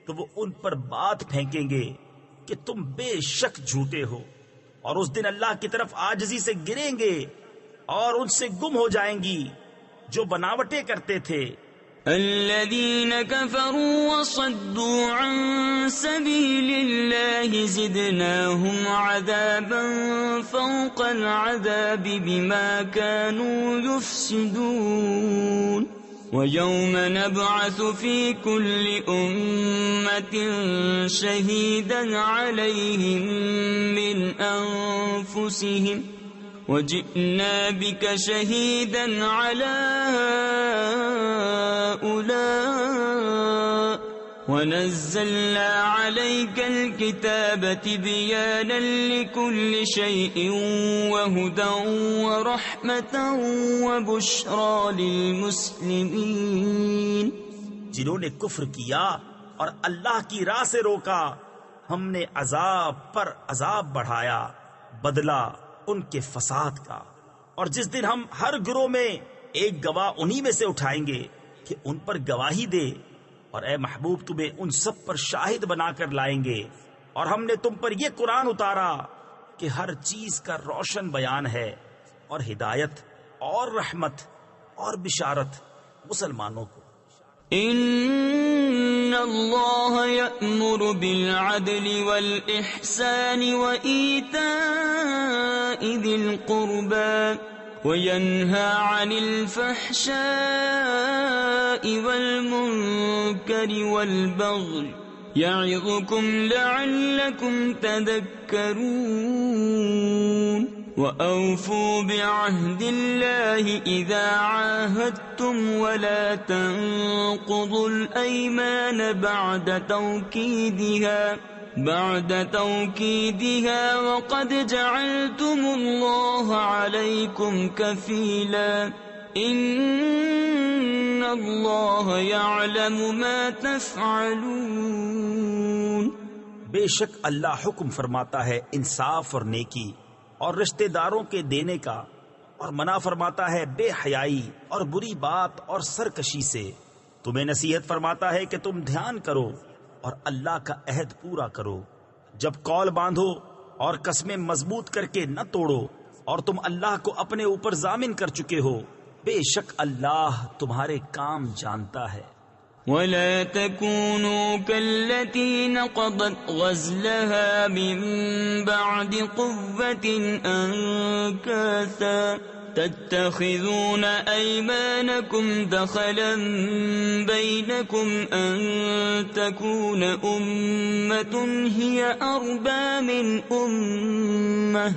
تو وہ ان پر بات پھینکیں گے کہ تم بے شک جھوٹے ہو. اور اس دن اللہ کی طرف عاجزی سے گریں گے اور ان سے گم ہو جائیں گی جو بناوٹیں کرتے تھے. الذين كفروا وصدوا عن سبيل الله زدناهم عذابا فوق العذاب بما كانوا يفسدون. ويوم نبعث في كل أمة شهيدا عليهم من أنفسهم وجئنا بك شهيدا على هؤلاء ونزلنا عليك الكتاب تبيانا لكل شيء وهدى ورحمة وبشرى للمسلمين. جنہوں نے کفر کیا اور اللہ کی راہ سے روکا ہم نے عذاب پر عذاب بڑھایا بدلہ ان کے فساد کا. اور جس دن ہم ہر گروہ میں ایک گواہ انہی میں سے اٹھائیں گے کہ ان پر گواہی دے. اور اے محبوب تمہیں ان سب پر شاہد بنا کر لائیں گے. اور ہم نے تم پر یہ قرآن اتارا کہ ہر چیز کا روشن بیان ہے اور ہدایت اور رحمت اور بشارت مسلمانوں کو. ان اللہ یأمر بالعدل والإحسان وإیتاء ذی القربى وینہا عن الفحشاء والمنکر والبغی یعظکم لعلکم تذکرون. وَأَوْفُوا بِعَهْدِ اللَّهِ إِذَا عَاهَدتُّمْ وَلَا تَنقُضُوا الْأَيْمَانَ بعد توكيدها وقد جعلتم الله عليكم كفيلا إن الله يعلم ما تفعلون۔ بے شک اللہ حکم فرماتا ہے انصاف اور نیکی اور رشتہ داروں کے دینے کا، اور منع فرماتا ہے بے حیائی اور بری بات اور سرکشی سے۔ تمہیں نصیحت فرماتا ہے کہ تم دھیان کرو اور اللہ کا عہد پورا کرو۔ جب قول باندھو اور قسمیں مضبوط کر کے نہ توڑو، اور تم اللہ کو اپنے اوپر ضامن کر چکے ہو، بے شک اللہ تمہارے کام جانتا ہے۔ وَلَا تَكُونُوا كَالَّتِي نَقَضَتْ غَزْلَهَا مِن بَعْدِ قُوَّةٍ أَنكَاثًا تَتَّخِذُونَ أَيْمَانَكُمْ دَخَلًا بَيْنَكُمْ أَن تَكُونَ أُمَّةٌ هِيَ أَرْبَىٰ مِنْ أُمَّةٍ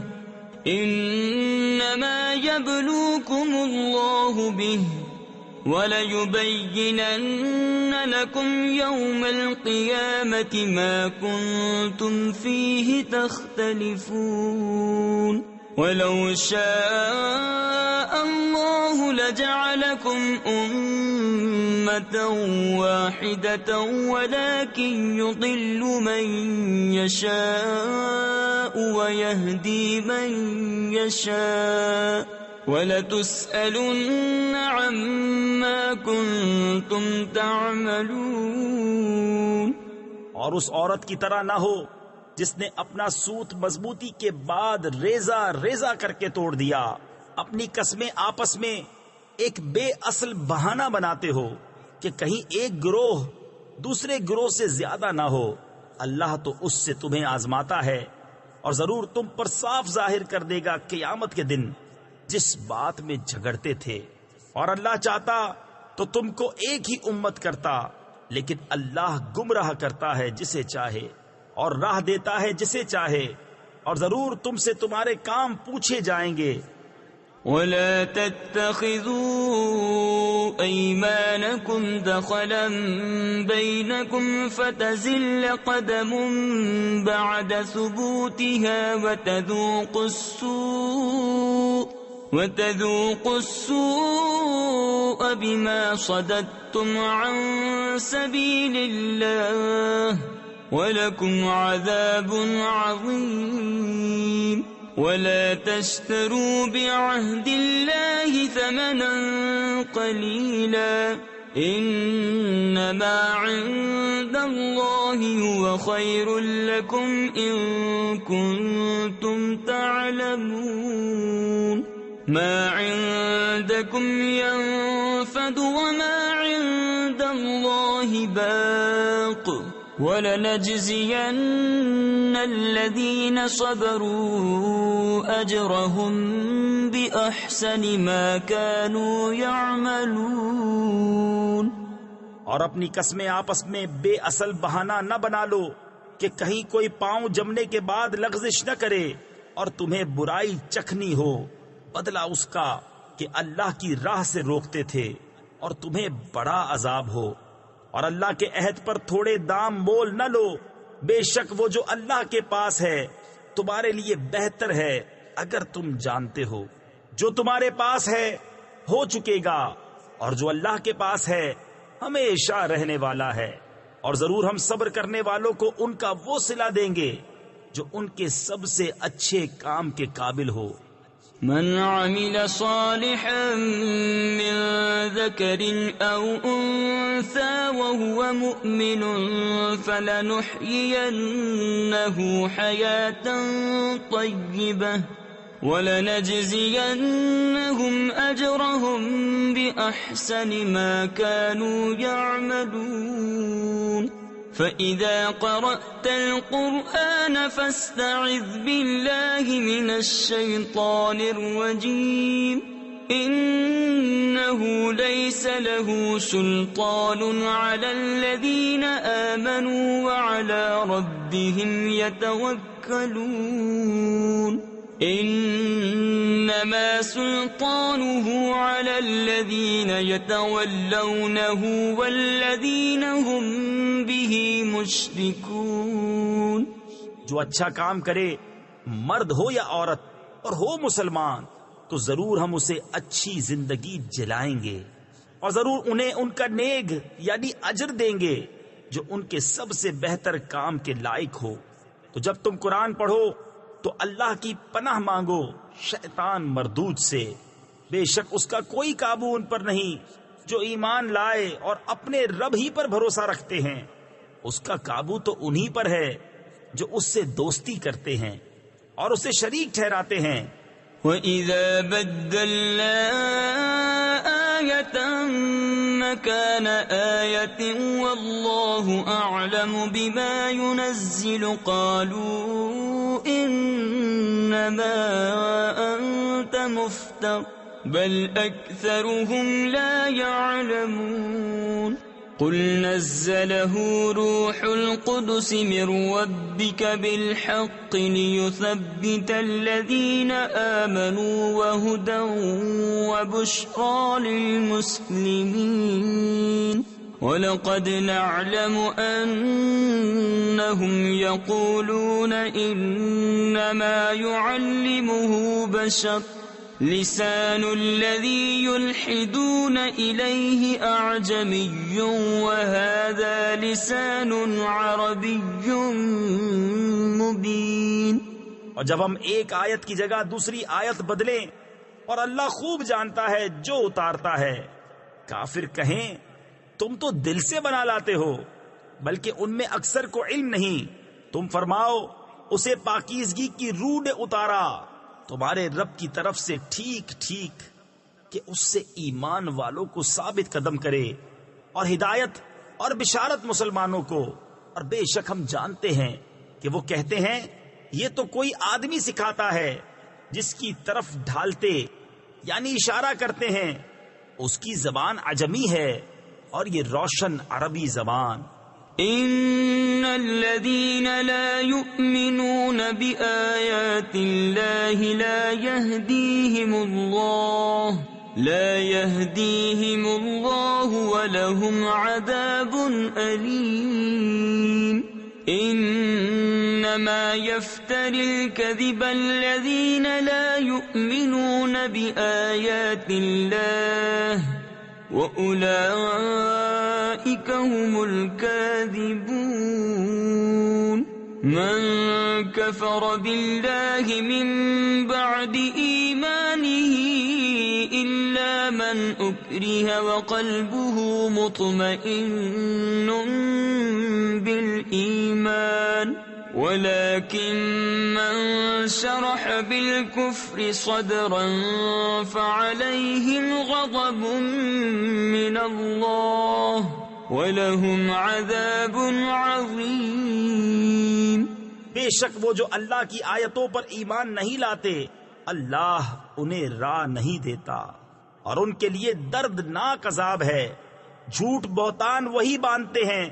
إِنَّمَا يَبْلُوكُمُ اللَّهُ بِهِ وَلَيُبَيِّنَنَّ لَكُمْ يَوْمَ الْقِيَامَةِ مَا كُنتُمْ فِيهِ تَخْتَلِفُونَ وَلَوْ شَاءَ اللَّهُ لَجَعَلَكُمْ أُمَّةً وَاحِدَةً وَلَكِنْ يُضِلُّ مَن يَشَاءُ وَيَهْدِي مَن يَشَاءُ وَلَتُسْأَلُنَّ عَمَّا كُنتُمْ تَعْمَلُونَ۔ اور اس عورت کی طرح نہ ہو جس نے اپنا سوت مضبوطی کے بعد ریزہ ریزہ کر کے توڑ دیا۔ اپنی قسمیں آپس میں ایک بے اصل بہانہ بناتے ہو کہ کہیں ایک گروہ دوسرے گروہ سے زیادہ نہ ہو۔ اللہ تو اس سے تمہیں آزماتا ہے، اور ضرور تم پر صاف ظاہر کر دے گا قیامت کے دن جس بات میں جھگڑتے تھے۔ اور اللہ چاہتا تو تم کو ایک ہی امت کرتا، لیکن اللہ گمراہ کرتا ہے جسے چاہے اور راہ دیتا ہے جسے چاہے، اور ضرور تم سے تمہارے کام پوچھے جائیں گے۔ وَلَا تَتَّخِذُوا أَيْمَانَكُمْ دَخَلًا بَيْنَكُمْ فَتَزِلَّ قَدَمٌ بَعْدَ ثُبُوتِهَا وَتَذُوقُوا السُّوءَ بِمَا صَدَدتُّمْ عَن سَبِيلِ اللَّهِ وَلَكُمْ عَذَابٌ عَظِيمٌ۔ وَلَا تَشْتَرُوا بِعَهْدِ اللَّهِ ثَمَنًا قَلِيلًا إِنَّمَا عِندَ اللَّهِ هُوَ خَيْرٌ لَكُمْ إِن كُنتُمْ تَعْلَمُونَ۔ مَا عِندَكُمْ يَنفَدُ وَمَا عِندَ اللَّهِ بَاقٍ وَلَنَجْزِيَنَّ الَّذِينَ صَبَرُوا أَجْرَهُمْ بِأَحْسَنِ مَا كَانُوا يَعْمَلُونَ۔ اور اپنی قسمیں آپس میں بے اصل بہانہ نہ بنا لو کہ کہیں کوئی پاؤں جمنے کے بعد لغزش نہ کرے اور تمہیں برائی چکھنی ہو، بدلہ اس کا کہ اللہ کی راہ سے روکتے تھے اور تمہیں بڑا عذاب ہو۔ اور اللہ کے عہد پر تھوڑے دام مول نہ لو، بے شک وہ جو اللہ کے پاس ہے تمہارے لیے بہتر ہے اگر تم جانتے ہو۔ جو تمہارے پاس ہے ہو چکے گا، اور جو اللہ کے پاس ہے ہمیشہ رہنے والا ہے، اور ضرور ہم صبر کرنے والوں کو ان کا وہ صلہ دیں گے جو ان کے سب سے اچھے کام کے قابل ہو۔ من عمل صالحا من ذكر أو أنثى وهو مؤمن فلنحيينه حياة طيبة وَلَنَجْزِيَنَّهُمْ أَجْرَهُمْ بِأَحْسَنِ مَا كَانُوا يَعْمَلُونَ فَإِذَا قَرَأْتَ الْقُرْآنَ فَاسْتَعِذْ بِاللَّهِ مِنَ الشَّيْطَانِ الرَّجِيمِ إِنَّهُ لَيْسَ لَهُ سُلْطَانٌ عَلَى الَّذِينَ آمَنُوا وَعَلَى رَبِّهِمْ يَتَوَكَّلُونَ إنما سلطانه على الذين يتولونه والذين هم به مشركون. جو اچھا کام کرے مرد ہو یا عورت اور ہو مسلمان تو ضرور ہم اسے اچھی زندگی جلائیں گے اور ضرور انہیں ان کا نیک یعنی اجر دیں گے جو ان کے سب سے بہتر کام کے لائق ہو. تو جب تم قرآن پڑھو تو اللہ کی پناہ مانگو شیطان مردود سے، بے شک اس کا کوئی قابو ان پر نہیں جو ایمان لائے اور اپنے رب ہی پر بھروسہ رکھتے ہیں. اس کا قابو تو انہی پر ہے جو اس سے دوستی کرتے ہیں اور اسے شریک ٹھہراتے ہیں. وَإِذَا بَدَّلْنَا آيَةً مَكَانَ آيَةٍ وَاللَّهُ أَعْلَمُ بِمَا يُنَزِّلُ قَالُوا إِنَّمَا أَنْتَ مُفْتَرٍ بَلْ أَكْثَرُهُمْ لَا يَعْلَمُونَ. قُلْ نَزَّلَهُ رُوحُ الْقُدُسِ مِنْ رَبِّكَ بِالْحَقِّ لِيُثَبِّتَ الَّذِينَ آمَنُوا وَهُدًى وَبُشْرَى لِلْمُسْلِمِينَ. وَلَقَدْ نَعْلَمُ أَنَّهُمْ يَقُولُونَ إِنَّمَا يُعَلِّمُهُ بَشَرٌ لسان الذي يلحدون إليه أعجمي وهذا لسان عربي مبين. اور جب ہم ایک آیت کی جگہ دوسری آیت بدلیں اور اللہ خوب جانتا ہے جو اتارتا ہے. کافر کہیں تم تو دل سے بنا لاتے ہو بلکہ ان میں اکثر کو علم نہیں. تم فرماؤ اسے پاکیزگی کی روح نے اتارا تمہارے رب کی طرف سے ٹھیک ٹھیک کہ اس سے ایمان والوں کو ثابت قدم کرے اور ہدایت اور بشارت مسلمانوں کو. اور بے شک ہم جانتے ہیں کہ وہ کہتے ہیں یہ تو کوئی آدمی سکھاتا ہے جس کی طرف ڈھالتے یعنی اشارہ کرتے ہیں. اس کی زبان عجمی ہے اور یہ روشن عربی زبان. إن الذين لا يؤمنون بآيات الله لا يهديهم الله ولهم عذاب أليم. إنما يفتري الكذب الذين لا يؤمنون بآيات الله وَأُولَئِكَ هُمُ الْكَاذِبُونَ. مَنْ كَفَرَ بِاللَّهِ مِنْ بَعْدِ إِيمَانِهِ إِلَّا مَنْ أُكْرِهَ وَقَلْبُهُ مُطْمَئِنٌ بِالْإِيمَانِ ولكن من شرح بالكفر صدرا فعليهم غضب من الله ولهم عذاب عظيم. بے شک وہ جو اللہ کی آیتوں پر ایمان نہیں لاتے اللہ انہیں راہ نہیں دیتا اور ان کے لیے دردناک عذاب ہے. جھوٹ بہتان وہی باندھتے ہیں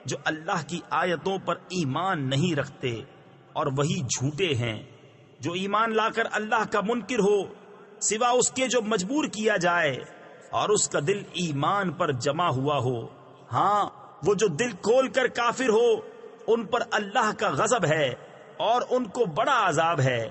جو اللہ کی آیتوں پر ایمان نہیں رکھتے اور وہی جھوٹے ہیں جو ایمان لا کر اللہ کا منکر ہو سوا اس کے جو مجبور کیا جائے اور اس کا دل ایمان پر جمع ہوا ہو. ہاں وہ جو دل کھول کر کافر ہو ان پر اللہ کا غضب ہے اور ان کو بڑا عذاب ہے.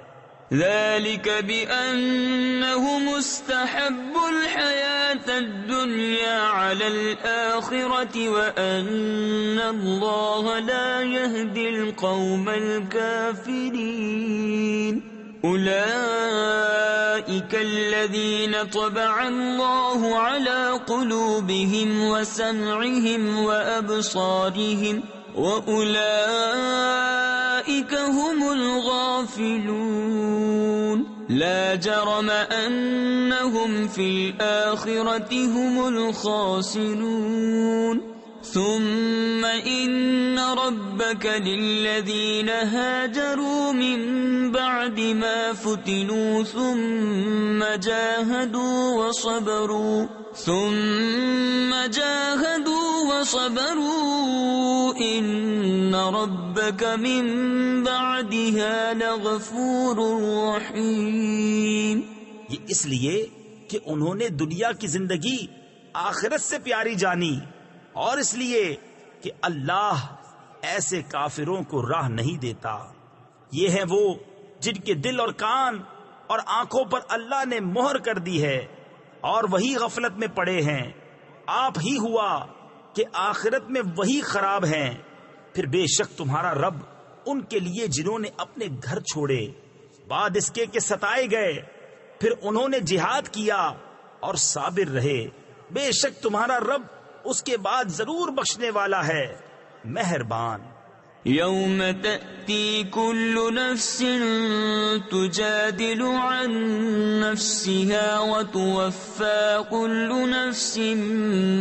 ذلك بأنه مستحب الحياة الدنيا على الآخرة وأن الله لا يهدي القوم الكافرين. أولئك الذين طبع الله على قلوبهم وسمعهم وأبصارهم وَأُولَئِكَ هُمُ الْغَافِلُونَ. لَا جَرَمَ أَنَّهُمْ فِي الْآخِرَةِ هُمُ الْخَاسِرُونَ. ثُمَّ إِنَّ رَبَّكَ لِلَّذِينَ هَاجَرُوا مِن بَعْدِ مَا فُتِنُوا ثُمَّ جَاهَدُوا وصبروا إن ربك من بعدها لغفور رحيم. یہ اس لیے کہ انہوں نے دنیا کی زندگی آخرت سے پیاری جانی، اور اس لیے کہ اللہ ایسے کافروں کو راہ نہیں دیتا. یہ ہیں وہ جن کے دل اور کان اور آنکھوں پر اللہ نے مہر کر دی ہے اور وہی غفلت میں پڑے ہیں. آپ ہی ہوا کہ آخرت میں وہی خراب ہیں. پھر بے شک تمہارا رب ان کے لیے جنہوں نے اپنے گھر چھوڑے بعد اس کے کہ ستائے گئے، پھر انہوں نے جہاد کیا اور صابر رہے، بے شک تمہارا رب اس کے بعد ضرور بخشنے والا ہے، مہربان. يوم تأتي كل نفس تجادل عن نفسها وتوفى كل نفس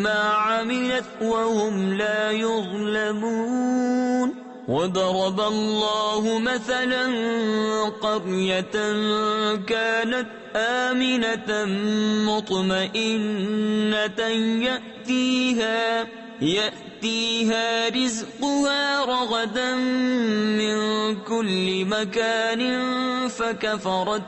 ما عملت وهم لا يظلمون. وضرب الله مثلا قرية كانت آمنة مطمئنة يأتيها رزقها رغدا من كل مكان فكفرت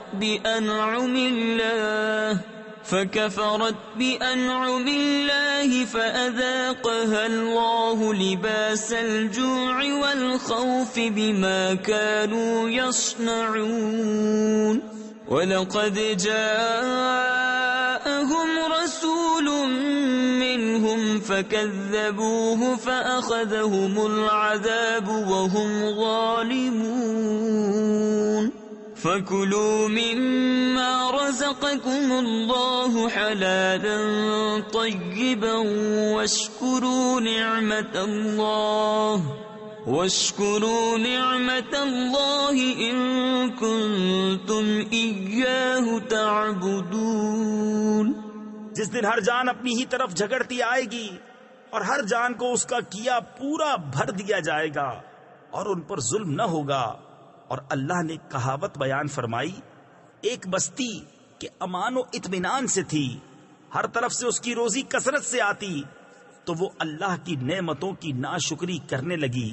بأنعم الله فأذاقها الله لباس الجوع والخوف بما كانوا يصنعون. وَلَقَدْ جَاءَهُمْ رَسُولٌ مِّنْهُمْ فَكَذَّبُوهُ فَأَخَذَهُمُ الْعَذَابُ وَهُمْ ظَالِمُونَ. فَكُلُوا مِمَّا رَزَقَكُمُ اللَّهُ حَلَالًا طَيِّبًا واشكروا نعمة الله إن كنتم إياه تعبدون. جس دن ہر جان اپنی ہی طرف جھگڑتی آئے گی اور ہر جان کو اس کا کیا پورا بھر دیا جائے گا اور ان پر ظلم نہ ہوگا. اور اللہ نے کہاوت بیان فرمائی، ایک بستی کہ امان و اطمینان سے تھی، ہر طرف سے اس کی روزی کثرت سے آتی، تو وہ اللہ کی نعمتوں کی ناشکری کرنے لگی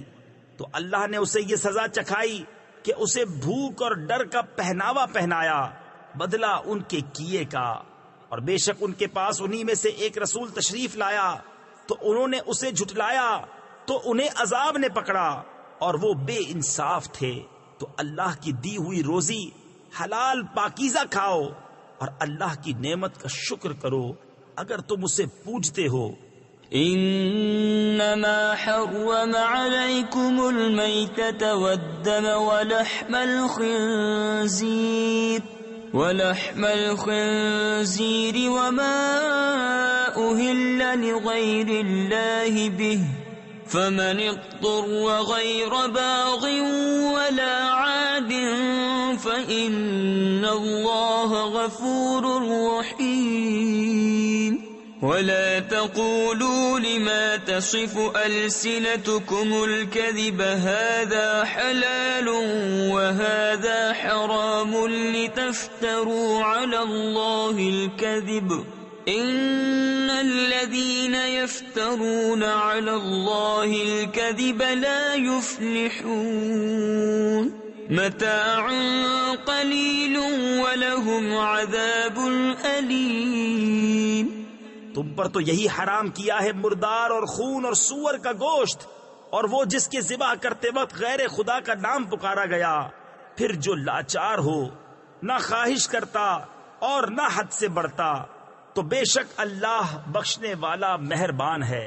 تو اللہ نے اسے یہ سزا چکھائی کہ اسے بھوک اور ڈر کا پہناوا پہنایا، بدلہ ان کے کیے کا. اور بے شک ان کے پاس انہی میں سے ایک رسول تشریف لایا تو انہوں نے اسے جھٹلایا تو انہیں عذاب نے پکڑا اور وہ بے انصاف تھے. تو اللہ کی دی ہوئی روزی حلال پاکیزہ کھاؤ اور اللہ کی نعمت کا شکر کرو اگر تم اسے پوجتے ہو. انما حرم عليكم الميتة والدم ولحم الخنزير وما أهل لغير الله به فمن اضطر غير باغ ولا عاد فإن الله غفور رحيم. ولا تقولوا لما تصف ألسنتكم الكذب هذا حلال وهذا حرام لتفتروا على الله الكذب إن الذين يفترون على الله الكذب لا يفلحون. متاع قليل ولهم عذاب أليم. تم پر تو یہی حرام کیا ہے مردار اور خون اور سور کا گوشت اور وہ جس کے ذبح کرتے وقت غیر خدا کا نام پکارا گیا، پھر جو لاچار ہو، نہ خواہش کرتا اور نہ حد سے بڑھتا، تو بے شک اللہ بخشنے والا مہربان ہے.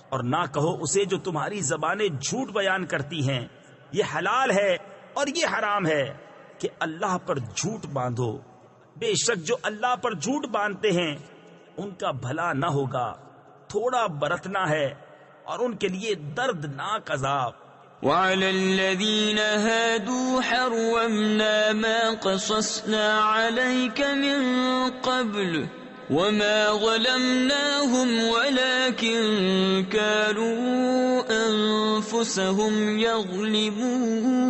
اور نہ کہو اسے جو تمہاری زبانیں جھوٹ بیان کرتی ہیں، یہ حلال ہے اور یہ حرام ہے کہ اللہ پر جھوٹ باندھو. بے شک جو اللہ پر جھوٹ باندھتے ہیں ان کا بھلا نہ ہوگا، تھوڑا برتنا ہے اور ان کے لیے دردناک عذاب. وعلى الذين هادوا حرمنا ما قصصنا عليك من قبل وما ظلمناهم ولكن كانوا أنفسهم يظلمون.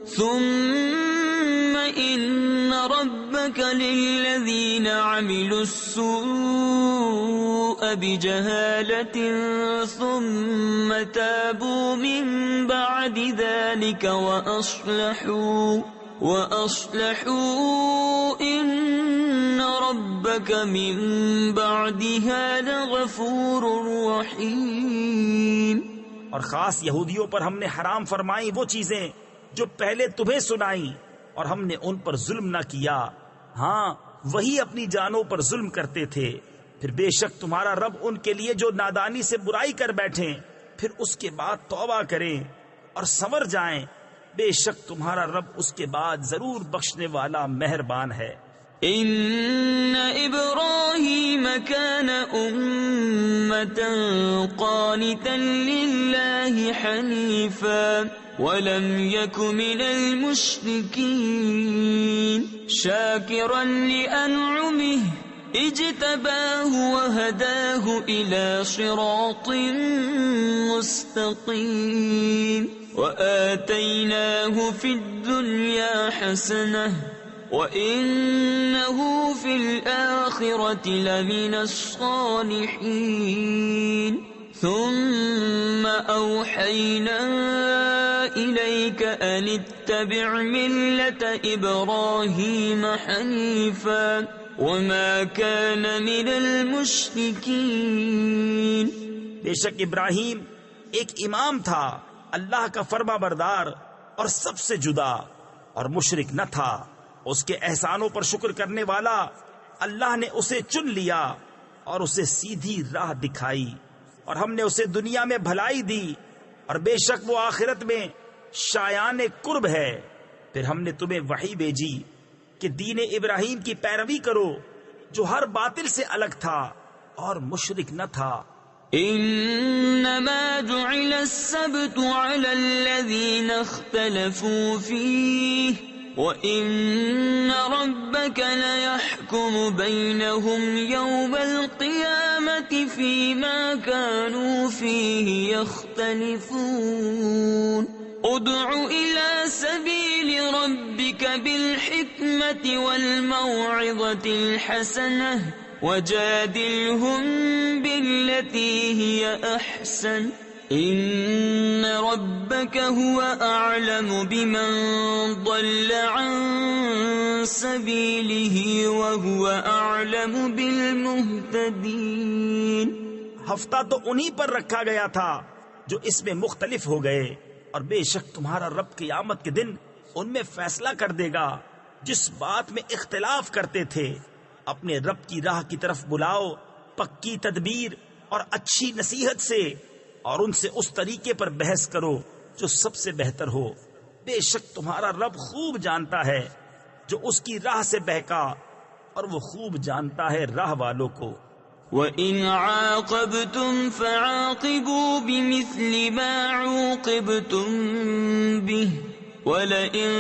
ثم إن ربك للذين عملوا السوء بجهالة ثم تابوا من بعد ذلك وأصلحوا إن ربك من بعدها لغفور رحيم۔ اور خاص یہودیوں پر ہم نے حرام فرمائی وہ چیزیں جو پہلے تمہیں سنائیں، اور ہم نے ان پر ظلم نہ کیا، ہاں وہی اپنی جانوں پر ظلم کرتے تھے۔ پھر بے شک تمہارا رب ان کے لیے جو نادانی سے برائی کر بیٹھیں پھر اس کے بعد توبہ کریں اور سنور جائیں، بے شک تمہارا رب اس کے بعد ضرور بخشنے والا مہربان ہے۔ ان ابراہیم کان امة قانتا للہ حنیفا ولم یک من المشرکین شاکرا لانعمہ اجتباہ وہداہ الى صراط مستقیم وآتیناہ فی الدنیا حسنہ وَإِنَّهُ فِي الْآخِرَةِ لَمِنَ الصَّالِحِينَ ثُمَّ أَوْحَيْنَا إِلَيْكَ أَنِ اتَّبِعْ مِلَّةَ إِبْرَاهِيمَ حَنِيفًا وَمَا كَانَ مِنَ الْمُشْرِكِينَ۔ بے شک ابراہیم ایک امام تھا، اللہ کا فرما بردار اور سب سے جدا، اور مشرک نہ تھا۔ اس کے احسانوں پر شکر کرنے والا اللہ نے اسے چن لیا اور اسے سیدھی راہ دکھائی، اور ہم نے اسے دنیا میں بھلائی دی، اور بے شک وہ آخرت میں شایان قرب ہے۔ پھر ہم نے تمہیں وحی بھیجی کہ دین ابراہیم کی پیروی کرو جو ہر باطل سے الگ تھا اور مشرک نہ تھا۔ انما جعل السبت على الذين اختلفوا فيه وَإِنَّ رَبَّكَ لَيَحْكُمُ بَيْنَهُمْ يَوْمَ الْقِيَامَةِ فِيمَا كَانُوا فِيهِ يَخْتَلِفُونَ ادْعُ إِلَى سَبِيلِ رَبِّكَ بِالْحِكْمَةِ وَالْمَوْعِظَةِ الْحَسَنَةِ وَجَادِلْهُمْ بِالَّتِي هِيَ أَحْسَنُ ان ربك هو اعلم بمن ضل عن سبيله وهو اعلم بالمهتدين۔ ہفتہ تو انہی پر رکھا گیا تھا جو اس میں مختلف ہو گئے، اور بے شک تمہارا رب قیامت کے دن ان میں فیصلہ کر دے گا جس بات میں اختلاف کرتے تھے۔ اپنے رب کی راہ کی طرف بلاؤ پکی تدبیر اور اچھی نصیحت سے، اور ان سے اس طریقے پر بحث کرو جو سب سے بہتر ہو۔ بے شک تمہارا رب خوب جانتا ہے جو اس کی راہ سے بہکا، اور وہ خوب جانتا ہے راہ والوں کو۔ وَإِنْ عَاقَبْتُمْ فَعَاقِبُوا بِمِثْلِ مَا عُوقِبْتُمْ بِهِ وَلَئِنْ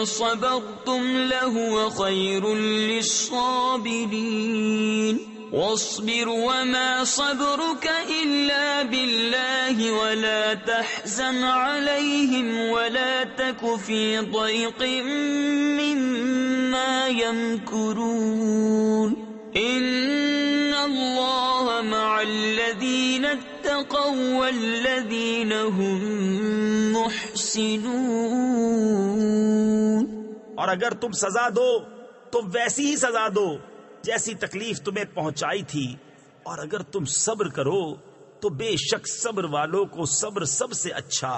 صَبَرْتُمْ لَهُوَ خَيْرٌ لِلصَّابِرِينَ واصبر وما صبرك إلا بالله ولا تحزن عليهم ولا تك في ضيق مما يمكرون إن الله مع الذين اتقوا والذين هم محسنون۔ اور اگر تم سزا دو تو ویسی ہی سزا دو جیسی تکلیف تمہیں پہنچائی تھی، اور اگر تم صبر کرو تو بے شک صبر والوں کو صبر سب سے اچھا۔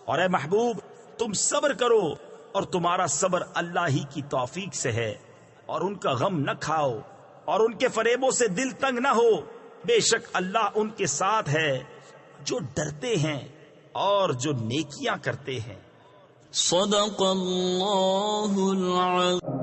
اور اے محبوب تم صبر کرو، اور تمہارا صبر اللہ ہی کی توفیق سے ہے، اور ان کا غم نہ کھاؤ اور ان کے فریبوں سے دل تنگ نہ ہو، بے شک اللہ ان کے ساتھ ہے جو ڈرتے ہیں اور جو نیکیاں کرتے ہیں۔ صدق اللہ العظیم۔